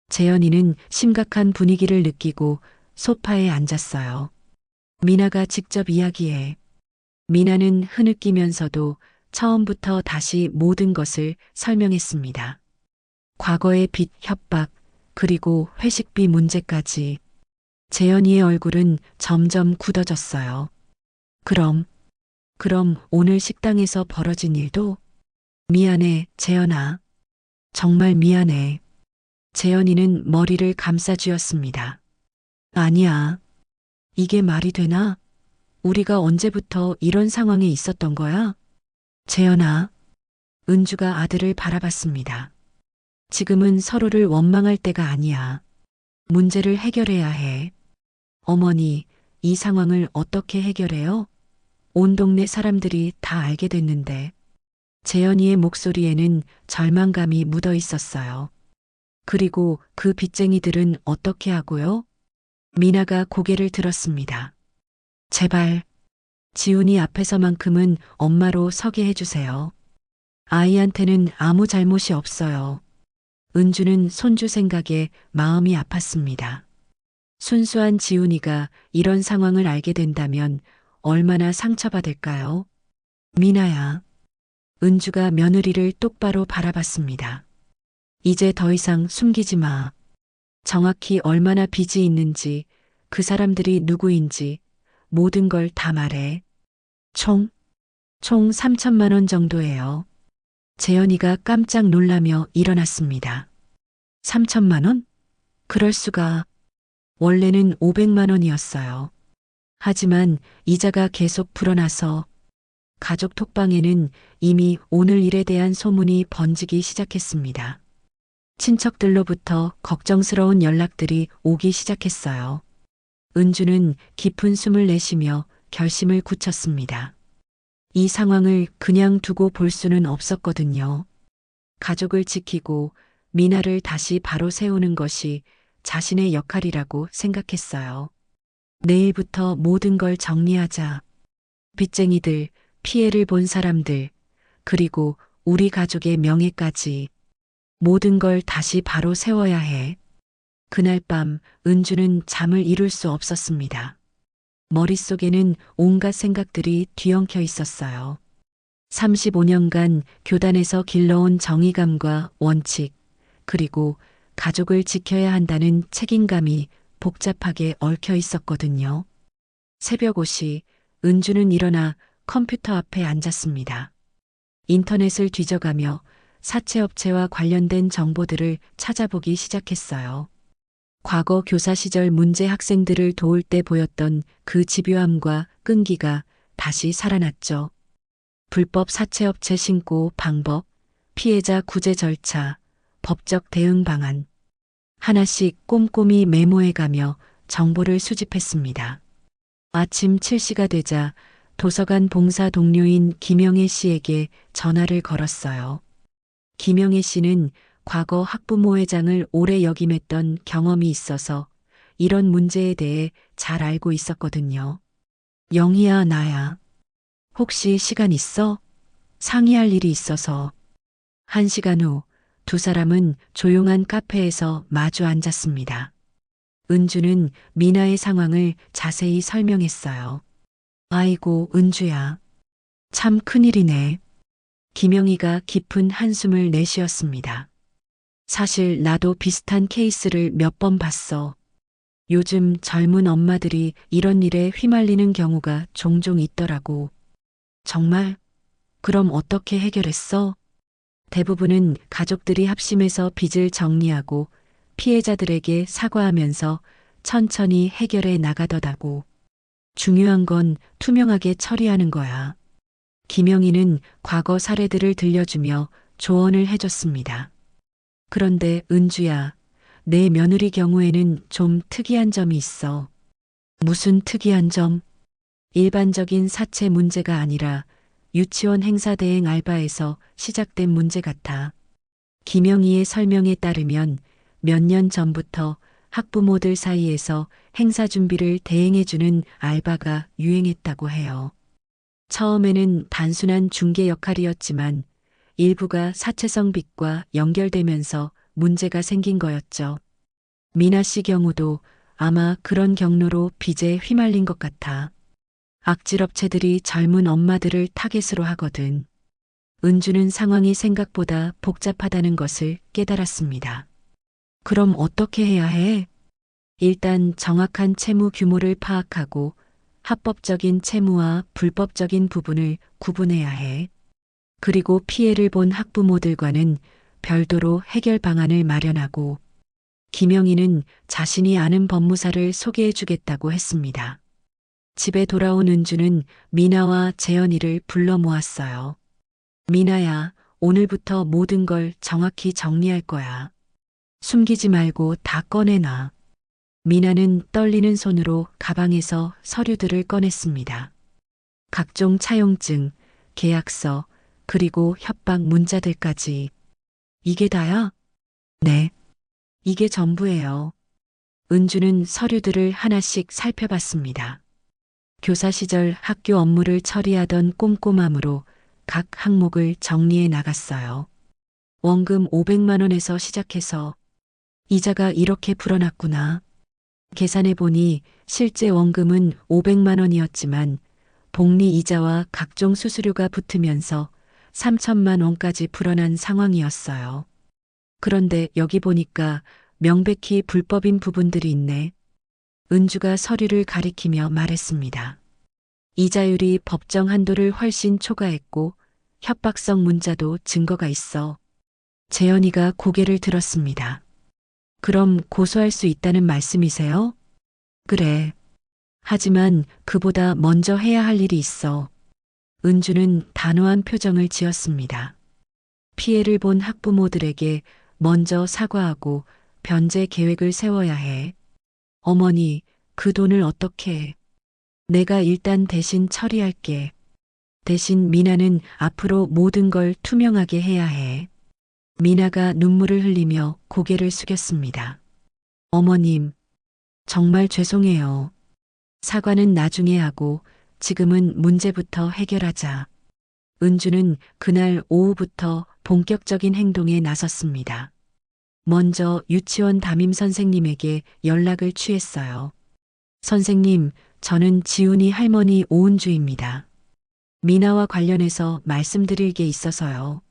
재현이는 심각한 분위기를 느끼고 소파에 앉았어요. 미나가 직접 이야기해. 미나는 흐느끼면서도 처음부터 다시 모든 것을 설명했습니다. 과거의 빚 협박, 그리고 회식비 문제까지. 재현이의 얼굴은 점점 굳어졌어요. 그럼 오늘 식당에서 벌어진 일도? 미안해, 재현아. 정말 미안해. 재현이는 머리를 감싸쥐었습니다. 아니야. 이게 말이 되나? 우리가 언제부터 이런 상황에 있었던 거야? 재현아. 은주가 아들을 바라봤습니다. 지금은 서로를 원망할 때가 아니야. 문제를 해결해야 해. 어머니, 이 상황을 어떻게 해결해요? 온 동네 사람들이 다 알게 됐는데. 재현이의 목소리에는 절망감이 묻어 있었어요. 그리고 그 빚쟁이들은 어떻게 하고요? 미나가 고개를 들었습니다. 제발, 지훈이 앞에서만큼은 엄마로 서게 해주세요. 아이한테는 아무 잘못이 없어요. 은주는 손주 생각에 마음이 아팠습니다. 순수한 지훈이가 이런 상황을 알게 된다면 얼마나 상처받을까요? 미나야. 은주가 며느리를 똑바로 바라봤습니다. 이제 더 이상 숨기지 마. 정확히 얼마나 빚이 있는지, 그 사람들이 누구인지 모든 걸 다 말해. 총 3천만 원 정도예요. 재현이가 깜짝 놀라며 일어났습니다. 3천만 원? 그럴 수가. 원래는 500만 원이었어요. 하지만 이자가 계속 불어나서 가족 톡방에는 이미 오늘 일에 대한 소문이 번지기 시작했습니다. 친척들로부터 걱정스러운 연락들이 오기 시작했어요. 은주는 깊은 숨을 내쉬며 결심을 굳혔습니다. 이 상황을 그냥 두고 볼 수는 없었거든요. 가족을 지키고 미나를 다시 바로 세우는 것이 자신의 역할이라고 생각했어요. 내일부터 모든 걸 정리하자. 빚쟁이들, 피해를 본 사람들, 그리고 우리 가족의 명예까지 모든 걸 다시 바로 세워야 해. 그날 밤 은주는 잠을 이룰 수 없었습니다. 머릿속에는 온갖 생각들이 뒤엉켜 있었어요. 35년간 교단에서 길러온 정의감과 원칙, 그리고 가족을 지켜야 한다는 책임감이 복잡하게 얽혀 있었거든요. 새벽 5시 은주는 일어나 컴퓨터 앞에 앉았습니다. 인터넷을 뒤져가며 사채업체와 관련된 정보들을 찾아보기 시작했어요. 과거 교사 시절 문제 학생들을 도울 때 보였던 그 집요함과 끈기가 다시 살아났죠. 불법 사채업체 신고 방법, 피해자 구제 절차, 법적 대응 방안. 하나씩 꼼꼼히 메모해가며 정보를 수집했습니다. 아침 7시가 되자 도서관 봉사 동료인 김영애 씨에게 전화를 걸었어요. 김영애 씨는 과거 학부모회장을 오래 역임했던 경험이 있어서 이런 문제에 대해 잘 알고 있었거든요. 영희야, 나야. 혹시 시간 있어? 상의할 일이 있어서. 1시간 후 두 사람은 조용한 카페에서 마주 앉았습니다. 은주는 미나의 상황을 자세히 설명했어요. 아이고, 은주야. 참 큰일이네. 김영희가 깊은 한숨을 내쉬었습니다. 사실 나도 비슷한 케이스를 몇 번 봤어. 요즘 젊은 엄마들이 이런 일에 휘말리는 경우가 종종 있더라고. 정말? 그럼 어떻게 해결했어? 대부분은 가족들이 합심해서 빚을 정리하고 피해자들에게 사과하면서 천천히 해결해 나가더라고. 중요한 건 투명하게 처리하는 거야. 김영희는 과거 사례들을 들려주며 조언을 해줬습니다. 그런데 은주야, 내 며느리 경우에는 좀 특이한 점이 있어. 무슨 특이한 점? 일반적인 사채 문제가 아니라 유치원 행사 대행 알바에서 시작된 문제 같아. 김영희의 설명에 따르면 몇 년 전부터 학부모들 사이에서 행사 준비를 대행해주는 알바가 유행했다고 해요. 처음에는 단순한 중개 역할이었지만 일부가 사채성 빚과 연결되면서 문제가 생긴 거였죠. 미나 씨 경우도 아마 그런 경로로 빚에 휘말린 것 같아. 악질 업체들이 젊은 엄마들을 타겟으로 하거든. 은주는 상황이 생각보다 복잡하다는 것을 깨달았습니다. 그럼 어떻게 해야 해? 일단 정확한 채무 규모를 파악하고 합법적인 채무와 불법적인 부분을 구분해야 해. 그리고 피해를 본 학부모들과는 별도로 해결 방안을 마련하고 김영희는 자신이 아는 법무사를 소개해 주겠다고 했습니다. 집에 돌아온 은주는 미나와 재현이를 불러 모았어요. 미나야, 오늘부터 모든 걸 정확히 정리할 거야. 숨기지 말고 다 꺼내놔. 미나는 떨리는 손으로 가방에서 서류들을 꺼냈습니다. 각종 차용증, 계약서, 그리고 협박 문자들까지. 이게 다야? 네. 이게 전부예요. 은주는 서류들을 하나씩 살펴봤습니다. 교사 시절 학교 업무를 처리하던 꼼꼼함으로 각 항목을 정리해 나갔어요. 원금 500만 원에서 시작해서 이자가 이렇게 불어났구나. 계산해 보니 실제 원금은 500만 원이었지만 복리 이자와 각종 수수료가 붙으면서 3천만 원까지 불어난 상황이었어요. 그런데 여기 보니까 명백히 불법인 부분들이 있네. 은주가 서류를 가리키며 말했습니다. 이자율이 법정 한도를 훨씬 초과했고 협박성 문자도 증거가 있어. 재현이가 고개를 들었습니다. 그럼 고소할 수 있다는 말씀이세요? 그래. 하지만 그보다 먼저 해야 할 일이 있어. 은주는 단호한 표정을 지었습니다. 피해를 본 학부모들에게 먼저 사과하고 변제 계획을 세워야 해. 어머니, 그 돈을 어떻게 해? 내가 일단 대신 처리할게. 대신 미나는 앞으로 모든 걸 투명하게 해야 해. 미나가 눈물을 흘리며 고개를 숙였습니다. 어머님, 정말 죄송해요. 사과는 나중에 하고 지금은 문제부터 해결하자. 은주는 그날 오후부터 본격적인 행동에 나섰습니다. 먼저 유치원 담임 선생님에게 연락을 취했어요. 선생님, 저는 지훈이 할머니 오은주입니다. 미나와 관련해서 말씀드릴 게 있어서요.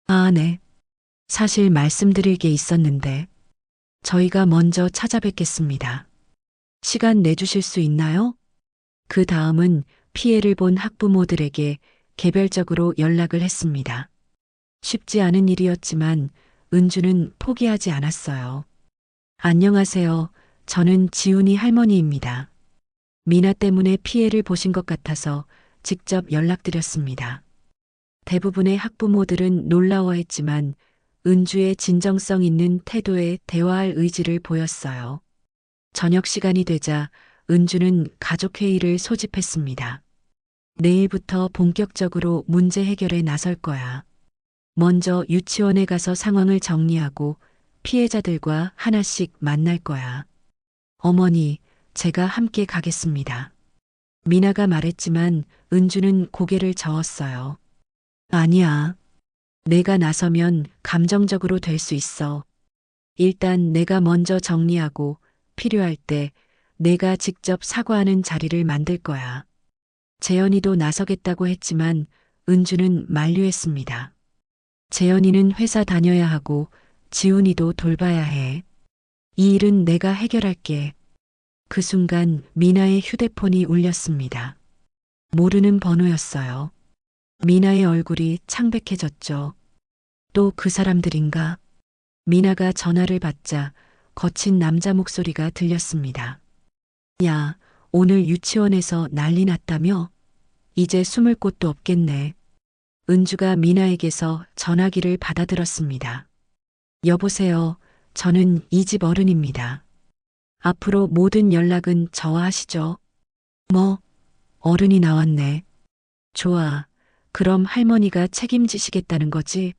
아, 네. 사실 말씀드릴 게 있었는데 저희가 먼저 찾아뵙겠습니다. 시간 내주실 수 있나요? 그 다음은 피해를 본 학부모들에게 개별적으로 연락을 했습니다. 쉽지 않은 일이었지만 은주는 포기하지 않았어요. 안녕하세요. 저는 지훈이 할머니입니다. 미나 때문에 피해를 보신 것 같아서 직접 연락드렸습니다. 대부분의 학부모들은 놀라워했지만 은주의 진정성 있는 태도에 대화할 의지를 보였어요. 저녁 시간이 되자 은주는 가족회의를 소집했습니다. 내일부터 본격적으로 문제 해결에 나설 거야. 먼저 유치원에 가서 상황을 정리하고 피해자들과 하나씩 만날 거야. 어머니, 제가 함께 가겠습니다. 미나가 말했지만 은주는 고개를 저었어요. 아니야. 내가 나서면 감정적으로 될 수 있어. 일단 내가 먼저 정리하고 필요할 때 내가 직접 사과하는 자리를 만들 거야. 재현이도 나서겠다고 했지만 은주는 만류했습니다. 재현이는 회사 다녀야 하고 지훈이도 돌봐야 해. 이 일은 내가 해결할게. 그 순간 미나의 휴대폰이 울렸습니다. 모르는 번호였어요. 미나의 얼굴이 창백해졌죠. 또 그 사람들인가? 미나가 전화를 받자 거친 남자 목소리가 들렸습니다. 야, 오늘 유치원에서 난리 났다며? 이제 숨을 곳도 없겠네. 은주가 미나에게서 전화기를 받아들었습니다. 여보세요. 저는 이 집 어른입니다. 앞으로 모든 연락은 저와 하시죠. 뭐, 어른이 나왔네. 좋아. 그럼 할머니가 책임지시겠다는 거지?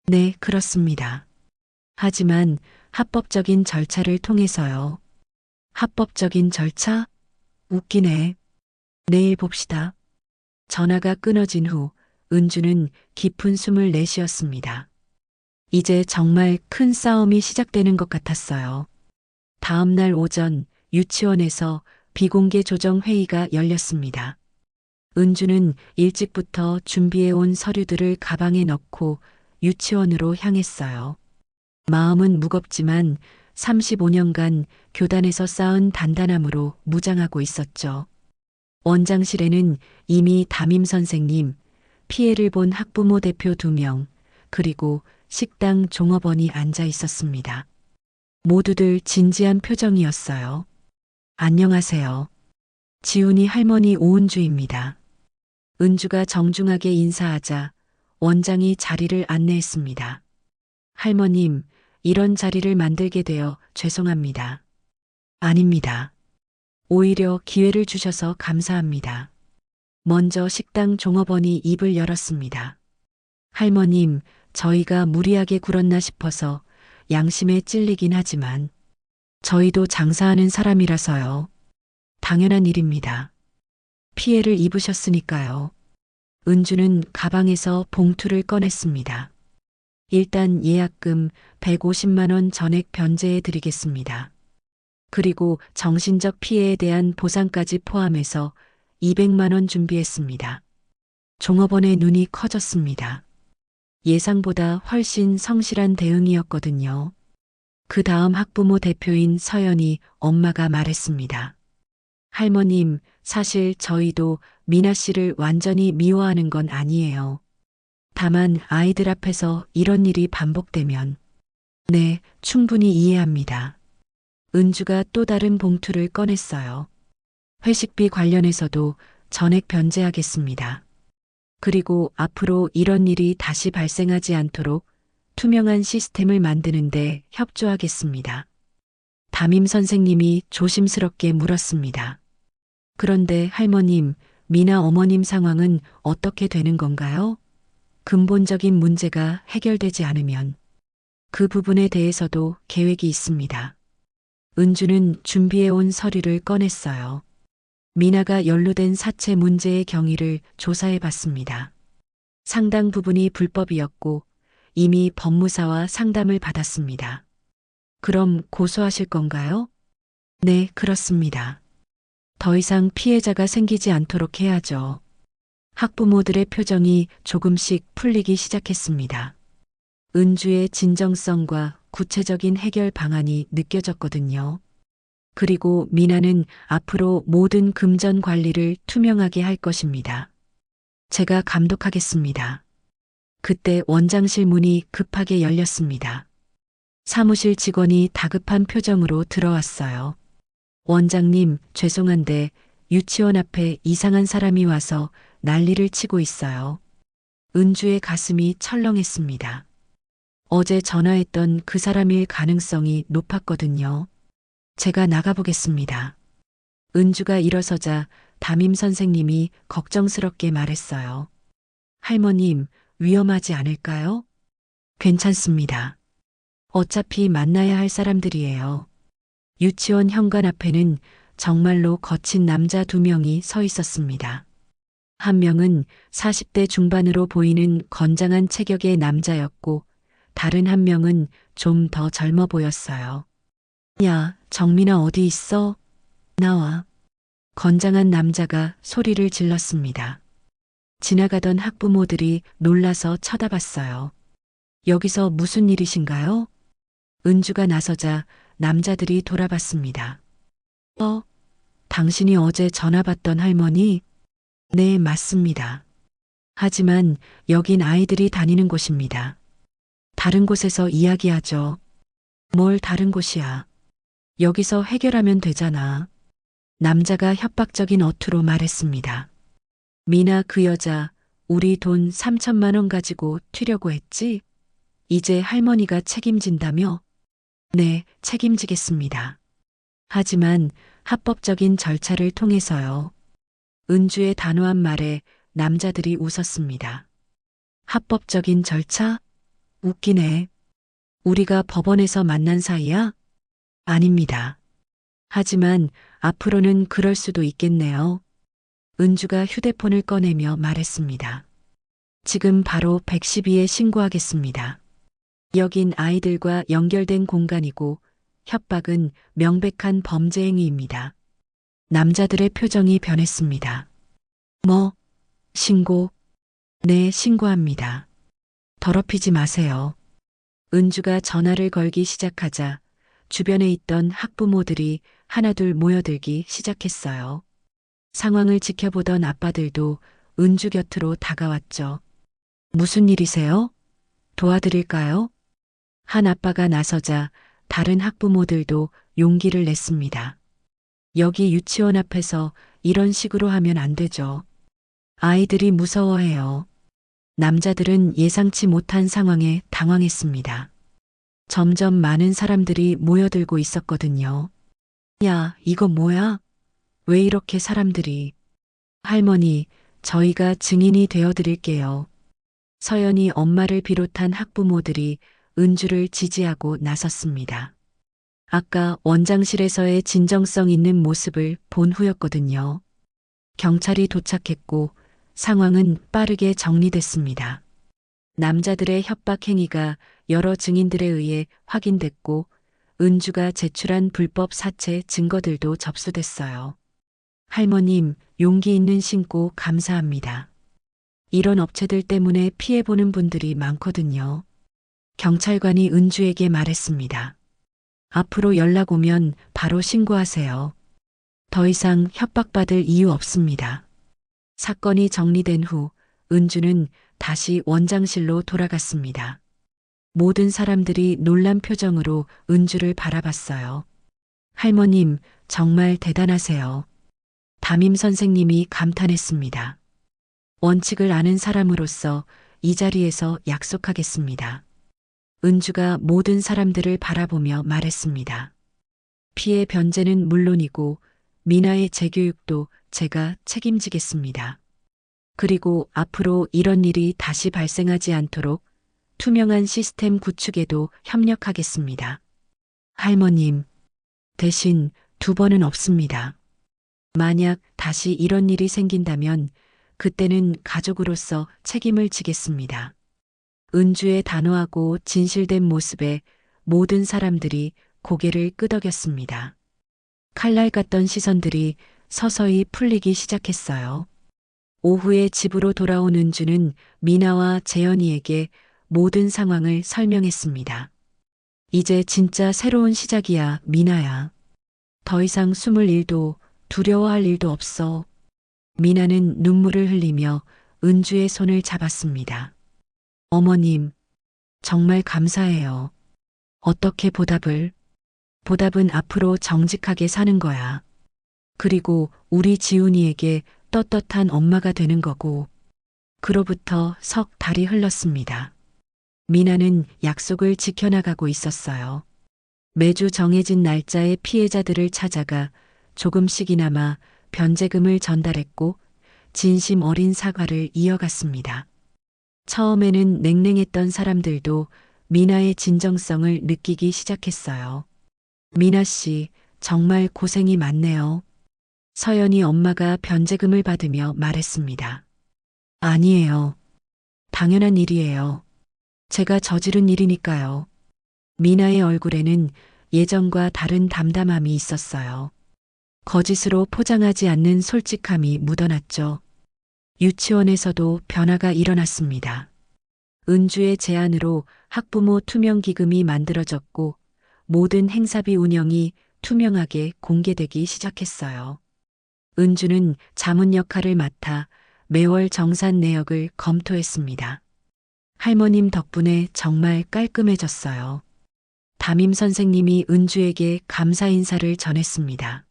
네, 그렇습니다. 하지만 합법적인 절차를 통해서요. 합법적인 절차? 웃기네. 내일 봅시다. 전화가 끊어진 후 은주는 깊은 숨을 내쉬었습니다. 이제 정말 큰 싸움이 시작되는 것 같았어요. 다음 날 오전 유치원에서 비공개 조정 회의가 열렸습니다. 은주는 일찍부터 준비해온 서류들을 가방에 넣고 유치원으로 향했어요. 마음은 무겁지만 35년간 교단에서 쌓은 단단함으로 무장하고 있었죠. 원장실에는 이미 담임 선생님, 피해를 본 학부모 대표 2명, 그리고 식당 종업원이 앉아 있었습니다. 모두들 진지한 표정이었어요. 안녕하세요. 지훈이 할머니 오은주입니다. 은주가 정중하게 인사하자 원장이 자리를 안내했습니다. 할머님, 이런 자리를 만들게 되어 죄송합니다. 아닙니다. 오히려 기회를 주셔서 감사합니다. 먼저 식당 종업원이 입을 열었습니다. 할머님, 저희가 무리하게 굴었나 싶어서 양심에 찔리긴 하지만 저희도 장사하는 사람이라서요. 당연한 일입니다. 피해를 입으셨으니까요. 은주는 가방에서 봉투를 꺼냈습니다. 일단 예약금 150만 원 전액 변제해 드리겠습니다. 그리고 정신적 피해에 대한 보상까지 포함해서 200만 원 준비했습니다. 종업원의 눈이 커졌습니다. 예상보다 훨씬 성실한 대응이었거든요. 그 다음 학부모 대표인 서연이 엄마가 말했습니다. 할머님, 사실 저희도 미나 씨를 완전히 미워하는 건 아니에요. 다만 아이들 앞에서 이런 일이 반복되면 네, 충분히 이해합니다. 은주가 또 다른 봉투를 꺼냈어요. 회식비 관련해서도 전액 변제하겠습니다. 그리고 앞으로 이런 일이 다시 발생하지 않도록 투명한 시스템을 만드는데 협조하겠습니다. 담임 선생님이 조심스럽게 물었습니다. 그런데 할머님, 미나 어머님 상황은 어떻게 되는 건가요? 근본적인 문제가 해결되지 않으면 그 부분에 대해서도 계획이 있습니다. 은주는 준비해온 서류를 꺼냈어요. 미나가 연루된 사체 문제의 경위를 조사해 봤습니다. 상당 부분이 불법이었고 이미 법무사와 상담을 받았습니다. 그럼 고소하실 건가요? 네, 그렇습니다. 더 이상 피해자가 생기지 않도록 해야죠. 학부모들의 표정이 조금씩 풀리기 시작했습니다. 은주의 진정성과 구체적인 해결 방안이 느껴졌거든요. 그리고 미나는 앞으로 모든 금전 관리를 투명하게 할 것입니다. 제가 감독하겠습니다. 그때 원장실 문이 급하게 열렸습니다. 사무실 직원이 다급한 표정으로 들어왔어요. 원장님, 죄송한데 유치원 앞에 이상한 사람이 와서 난리를 치고 있어요. 은주의 가슴이 철렁했습니다. 어제 전화했던 그 사람일 가능성이 높았거든요. 제가 나가보겠습니다. 은주가 일어서자 담임 선생님이 걱정스럽게 말했어요. 할머님, 위험하지 않을까요? 괜찮습니다. 어차피 만나야 할 사람들이에요. 유치원 현관 앞에는 정말로 거친 남자 2명이 서 있었습니다. 한 명은 40대 중반으로 보이는 건장한 체격의 남자였고 다른 한 명은 좀 더 젊어 보였어요. 야, 정민아 어디 있어? 나와. 건장한 남자가 소리를 질렀습니다. 지나가던 학부모들이 놀라서 쳐다봤어요. 여기서 무슨 일이신가요? 은주가 나서자 남자들이 돌아봤습니다. 당신이 어제 전화 받던 할머니? 네, 맞습니다. 하지만 여긴 아이들이 다니는 곳입니다. 다른 곳에서 이야기하죠. 뭘 다른 곳이야. 여기서 해결하면 되잖아. 남자가 협박적인 어투로 말했습니다. 미나 그 여자, 우리 돈 3천만 원 가지고 튀려고 했지? 이제 할머니가 책임진다며? 네, 책임지겠습니다. 하지만 합법적인 절차를 통해서요. 은주의 단호한 말에 남자들이 웃었습니다. 합법적인 절차? 웃기네. 우리가 법원에서 만난 사이야? 아닙니다. 하지만 앞으로는 그럴 수도 있겠네요. 은주가 휴대폰을 꺼내며 말했습니다. 지금 바로 112에 신고하겠습니다. 여긴 아이들과 연결된 공간이고 협박은 명백한 범죄 행위입니다. 남자들의 표정이 변했습니다. 뭐? 신고? 네, 신고합니다. 더럽히지 마세요. 은주가 전화를 걸기 시작하자 주변에 있던 학부모들이 하나둘 모여들기 시작했어요. 상황을 지켜보던 아빠들도 은주 곁으로 다가왔죠. 무슨 일이세요? 도와드릴까요? 한 아빠가 나서자 다른 학부모들도 용기를 냈습니다. 여기 유치원 앞에서 이런 식으로 하면 안 되죠. 아이들이 무서워해요. 남자들은 예상치 못한 상황에 당황했습니다. 점점 많은 사람들이 모여들고 있었거든요. 야, 이거 뭐야? 왜 이렇게 사람들이? 할머니, 저희가 증인이 되어 드릴게요. 서연이 엄마를 비롯한 학부모들이 은주를 지지하고 나섰습니다. 아까 원장실에서의 진정성 있는 모습을 본 후였거든요. 경찰이 도착했고 상황은 빠르게 정리됐습니다. 남자들의 협박 행위가 여러 증인들에 의해 확인됐고 은주가 제출한 불법 사채 증거들도 접수됐어요. 할머님, 용기 있는 신고 감사합니다. 이런 업체들 때문에 피해보는 분들이 많거든요. 경찰관이 은주에게 말했습니다. 앞으로 연락 오면 바로 신고하세요. 더 이상 협박받을 이유 없습니다. 사건이 정리된 후 은주는 다시 원장실로 돌아갔습니다. 모든 사람들이 놀란 표정으로 은주를 바라봤어요. 할머님, 정말 대단하세요. 담임 선생님이 감탄했습니다. 원칙을 아는 사람으로서 이 자리에서 약속하겠습니다. 은주가 모든 사람들을 바라보며 말했습니다. 피해 변제는 물론이고 미나의 재교육도 제가 책임지겠습니다. 그리고 앞으로 이런 일이 다시 발생하지 않도록 투명한 시스템 구축에도 협력하겠습니다. 할머님, 대신 2번은 없습니다. 만약 다시 이런 일이 생긴다면 그때는 가족으로서 책임을 지겠습니다. 은주의 단호하고 진실된 모습에 모든 사람들이 고개를 끄덕였습니다. 칼날 같던 시선들이 서서히 풀리기 시작했어요. 오후에 집으로 돌아온 은주는 미나와 재현이에게 모든 상황을 설명했습니다. 이제 진짜 새로운 시작이야, 미나야. 더 이상 숨을 일도 두려워할 일도 없어. 미나는 눈물을 흘리며 은주의 손을 잡았습니다. 어머님, 정말 감사해요. 어떻게 보답을? 보답은 앞으로 정직하게 사는 거야. 그리고 우리 지훈이에게 떳떳한 엄마가 되는 거고. 그로부터 석 달이 흘렀습니다. 미나는 약속을 지켜나가고 있었어요. 매주 정해진 날짜에 피해자들을 찾아가 조금씩이나마 변제금을 전달했고 진심 어린 사과를 이어갔습니다. 처음에는 냉랭했던 사람들도 미나의 진정성을 느끼기 시작했어요. 미나 씨, 정말 고생이 많네요. 서연이 엄마가 변제금을 받으며 말했습니다. 아니에요. 당연한 일이에요. 제가 저지른 일이니까요. 미나의 얼굴에는 예전과 다른 담담함이 있었어요. 거짓으로 포장하지 않는 솔직함이 묻어났죠. 유치원에서도 변화가 일어났습니다. 은주의 제안으로 학부모 투명기금이 만들어졌고 모든 행사비 운영이 투명하게 공개되기 시작했어요. 은주는 자문 역할을 맡아 매월 정산 내역을 검토했습니다. 할머님 덕분에 정말 깔끔해졌어요. 담임 선생님이 은주에게 감사 인사를 전했습니다.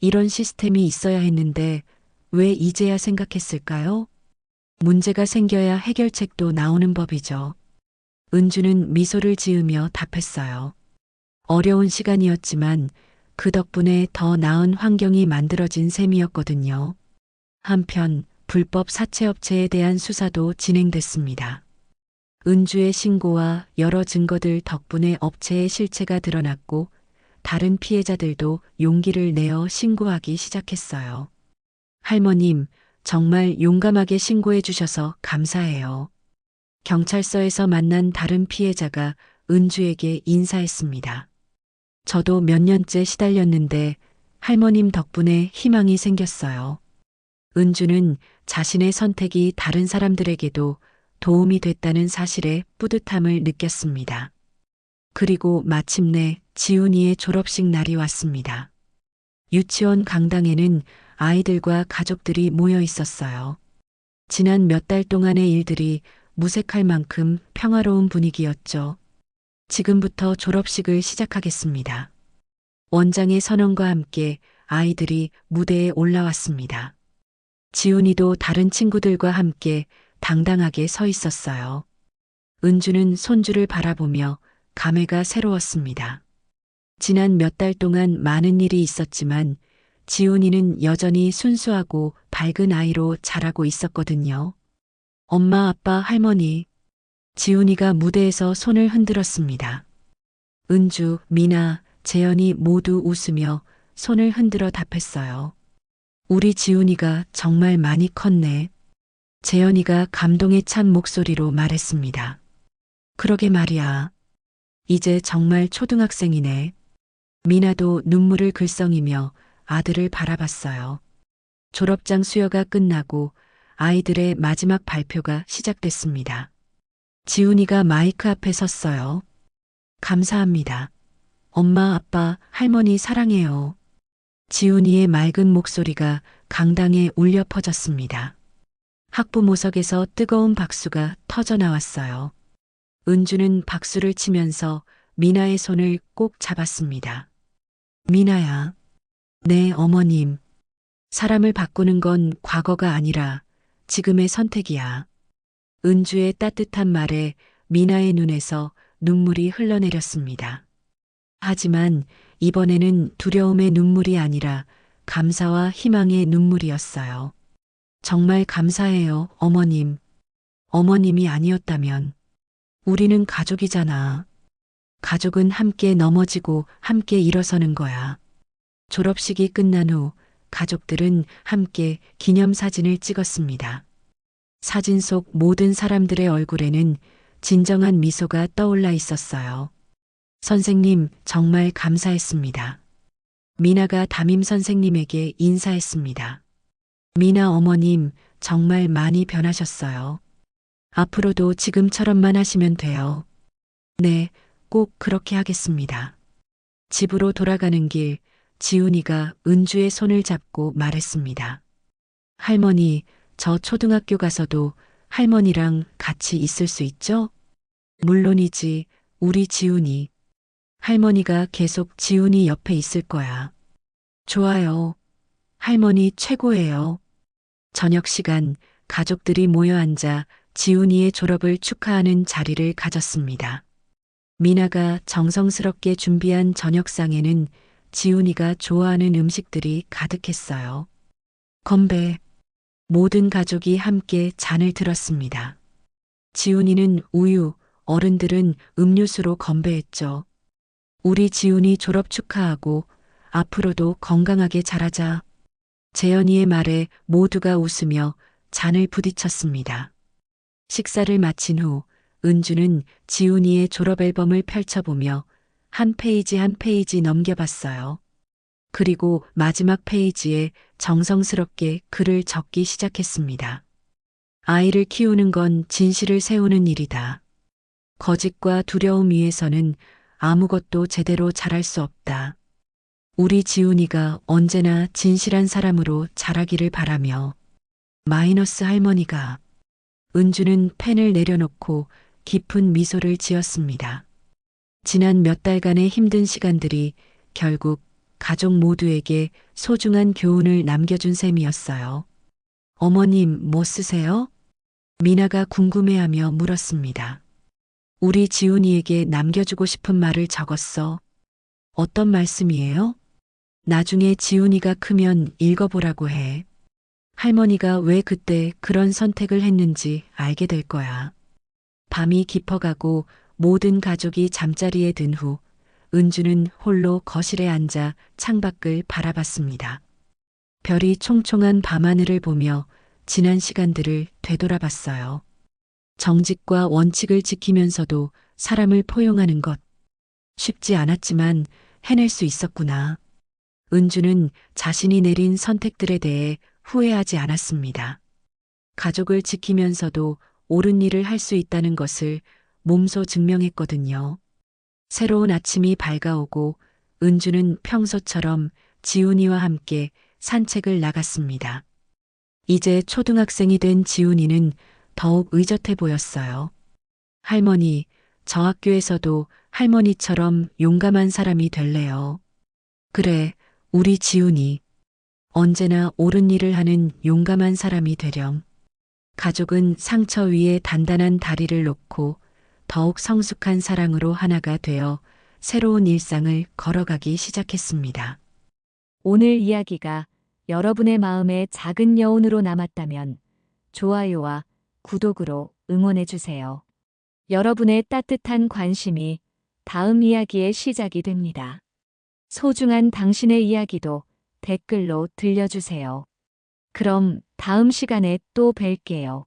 이런 시스템이 있어야 했는데 왜 이제야 생각했을까요? 문제가 생겨야 해결책도 나오는 법이죠. 은주는 미소를 지으며 답했어요. 어려운 시간이었지만 그 덕분에 더 나은 환경이 만들어진 셈이었거든요. 한편 불법 사채업체에 대한 수사도 진행됐습니다. 은주의 신고와 여러 증거들 덕분에 업체의 실체가 드러났고 다른 피해자들도 용기를 내어 신고하기 시작했어요. 할머님, 정말 용감하게 신고해 주셔서 감사해요. 경찰서에서 만난 다른 피해자가 은주에게 인사했습니다. 저도 몇 년째 시달렸는데 할머님 덕분에 희망이 생겼어요. 은주는 자신의 선택이 다른 사람들에게도 도움이 됐다는 사실에 뿌듯함을 느꼈습니다. 그리고 마침내 지훈이의 졸업식 날이 왔습니다. 유치원 강당에는 아이들과 가족들이 모여 있었어요. 지난 몇 달 동안의 일들이 무색할 만큼 평화로운 분위기였죠. 지금부터 졸업식을 시작하겠습니다. 원장의 선언과 함께 아이들이 무대에 올라왔습니다. 지훈이도 다른 친구들과 함께 당당하게 서 있었어요. 은주는 손주를 바라보며 감회가 새로웠습니다. 지난 몇 달 동안 많은 일이 있었지만 지훈이는 여전히 순수하고 밝은 아이로 자라고 있었거든요. 엄마, 아빠, 할머니. 지훈이가 무대에서 손을 흔들었습니다. 은주, 미나, 재현이 모두 웃으며 손을 흔들어 답했어요. 우리 지훈이가 정말 많이 컸네. 재현이가 감동에 찬 목소리로 말했습니다. 그러게 말이야. 이제 정말 초등학생이네. 미나도 눈물을 글썽이며 아들을 바라봤어요. 졸업장 수여가 끝나고 아이들의 마지막 발표가 시작됐습니다. 지훈이가 마이크 앞에 섰어요. 감사합니다. 엄마, 아빠, 할머니 사랑해요. 지훈이의 맑은 목소리가 강당에 울려 퍼졌습니다. 학부모석에서 뜨거운 박수가 터져 나왔어요. 은주는 박수를 치면서 미나의 손을 꼭 잡았습니다. 미나야. 네, 어머님. 사람을 바꾸는 건 과거가 아니라 지금의 선택이야. 은주의 따뜻한 말에 미나의 눈에서 눈물이 흘러내렸습니다. 하지만 이번에는 두려움의 눈물이 아니라 감사와 희망의 눈물이었어요. 정말 감사해요, 어머님. 어머님이 아니었다면 우리는 가족이잖아. 가족은 함께 넘어지고 함께 일어서는 거야. 졸업식이 끝난 후 가족들은 함께 기념사진을 찍었습니다. 사진 속 모든 사람들의 얼굴에는 진정한 미소가 떠올라 있었어요. 선생님, 정말 감사했습니다. 미나가 담임 선생님에게 인사했습니다. 미나 어머님, 정말 많이 변하셨어요. 앞으로도 지금처럼만 하시면 돼요. 네, 꼭 그렇게 하겠습니다. 집으로 돌아가는 길, 지훈이가 은주의 손을 잡고 말했습니다. 할머니, 저 초등학교 가서도 할머니랑 같이 있을 수 있죠? 물론이지, 우리 지훈이. 할머니가 계속 지훈이 옆에 있을 거야. 좋아요. 할머니 최고예요. 저녁 시간 가족들이 모여 앉아 지훈이의 졸업을 축하하는 자리를 가졌습니다. 미나가 정성스럽게 준비한 저녁상에는 지훈이가 좋아하는 음식들이 가득했어요. 건배. 모든 가족이 함께 잔을 들었습니다. 지훈이는 우유, 어른들은 음료수로 건배했죠. 우리 지훈이 졸업 축하하고 앞으로도 건강하게 자라자. 재현이의 말에 모두가 웃으며 잔을 부딪혔습니다. 식사를 마친 후 은주는 지훈이의 졸업 앨범을 펼쳐보며 한 페이지 한 페이지 넘겨봤어요. 그리고 마지막 페이지에 정성스럽게 글을 적기 시작했습니다. 아이를 키우는 건 진실을 세우는 일이다. 거짓과 두려움 위에서는 아무것도 제대로 잘할 수 없다. 우리 지훈이가 언제나 진실한 사람으로 자라기를 바라며. 마이너스 할머니가. 은주는 펜을 내려놓고 깊은 미소를 지었습니다. 지난 몇 달간의 힘든 시간들이 결국 가족 모두에게 소중한 교훈을 남겨준 셈이었어요. 어머님, 뭐 쓰세요? 미나가 궁금해하며 물었습니다. 우리 지훈이에게 남겨주고 싶은 말을 적었어. 어떤 말씀이에요? 나중에 지훈이가 크면 읽어보라고 해. 할머니가 왜 그때 그런 선택을 했는지 알게 될 거야. 밤이 깊어가고 모든 가족이 잠자리에 든 후 은주는 홀로 거실에 앉아 창밖을 바라봤습니다. 별이 총총한 밤하늘을 보며 지난 시간들을 되돌아봤어요. 정직과 원칙을 지키면서도 사람을 포용하는 것. 쉽지 않았지만 해낼 수 있었구나. 은주는 자신이 내린 선택들에 대해 후회하지 않았습니다. 가족을 지키면서도 옳은 일을 할 수 있다는 것을 몸소 증명했거든요. 새로운 아침이 밝아오고 은주는 평소처럼 지훈이와 함께 산책을 나갔습니다. 이제 초등학생이 된 지훈이는 더욱 의젓해 보였어요. 할머니, 저 학교에서도 할머니처럼 용감한 사람이 될래요. 그래, 우리 지훈이. 언제나 옳은 일을 하는 용감한 사람이 되렴. 가족은 상처 위에 단단한 다리를 놓고 더욱 성숙한 사랑으로 하나가 되어 새로운 일상을 걸어가기 시작했습니다. 오늘 이야기가 여러분의 마음에 작은 여운으로 남았다면 좋아요와 구독으로 응원해 주세요. 여러분의 따뜻한 관심이 다음 이야기의 시작이 됩니다. 소중한 당신의 이야기도 댓글로 들려주세요. 그럼 다음 시간에 또 뵐게요.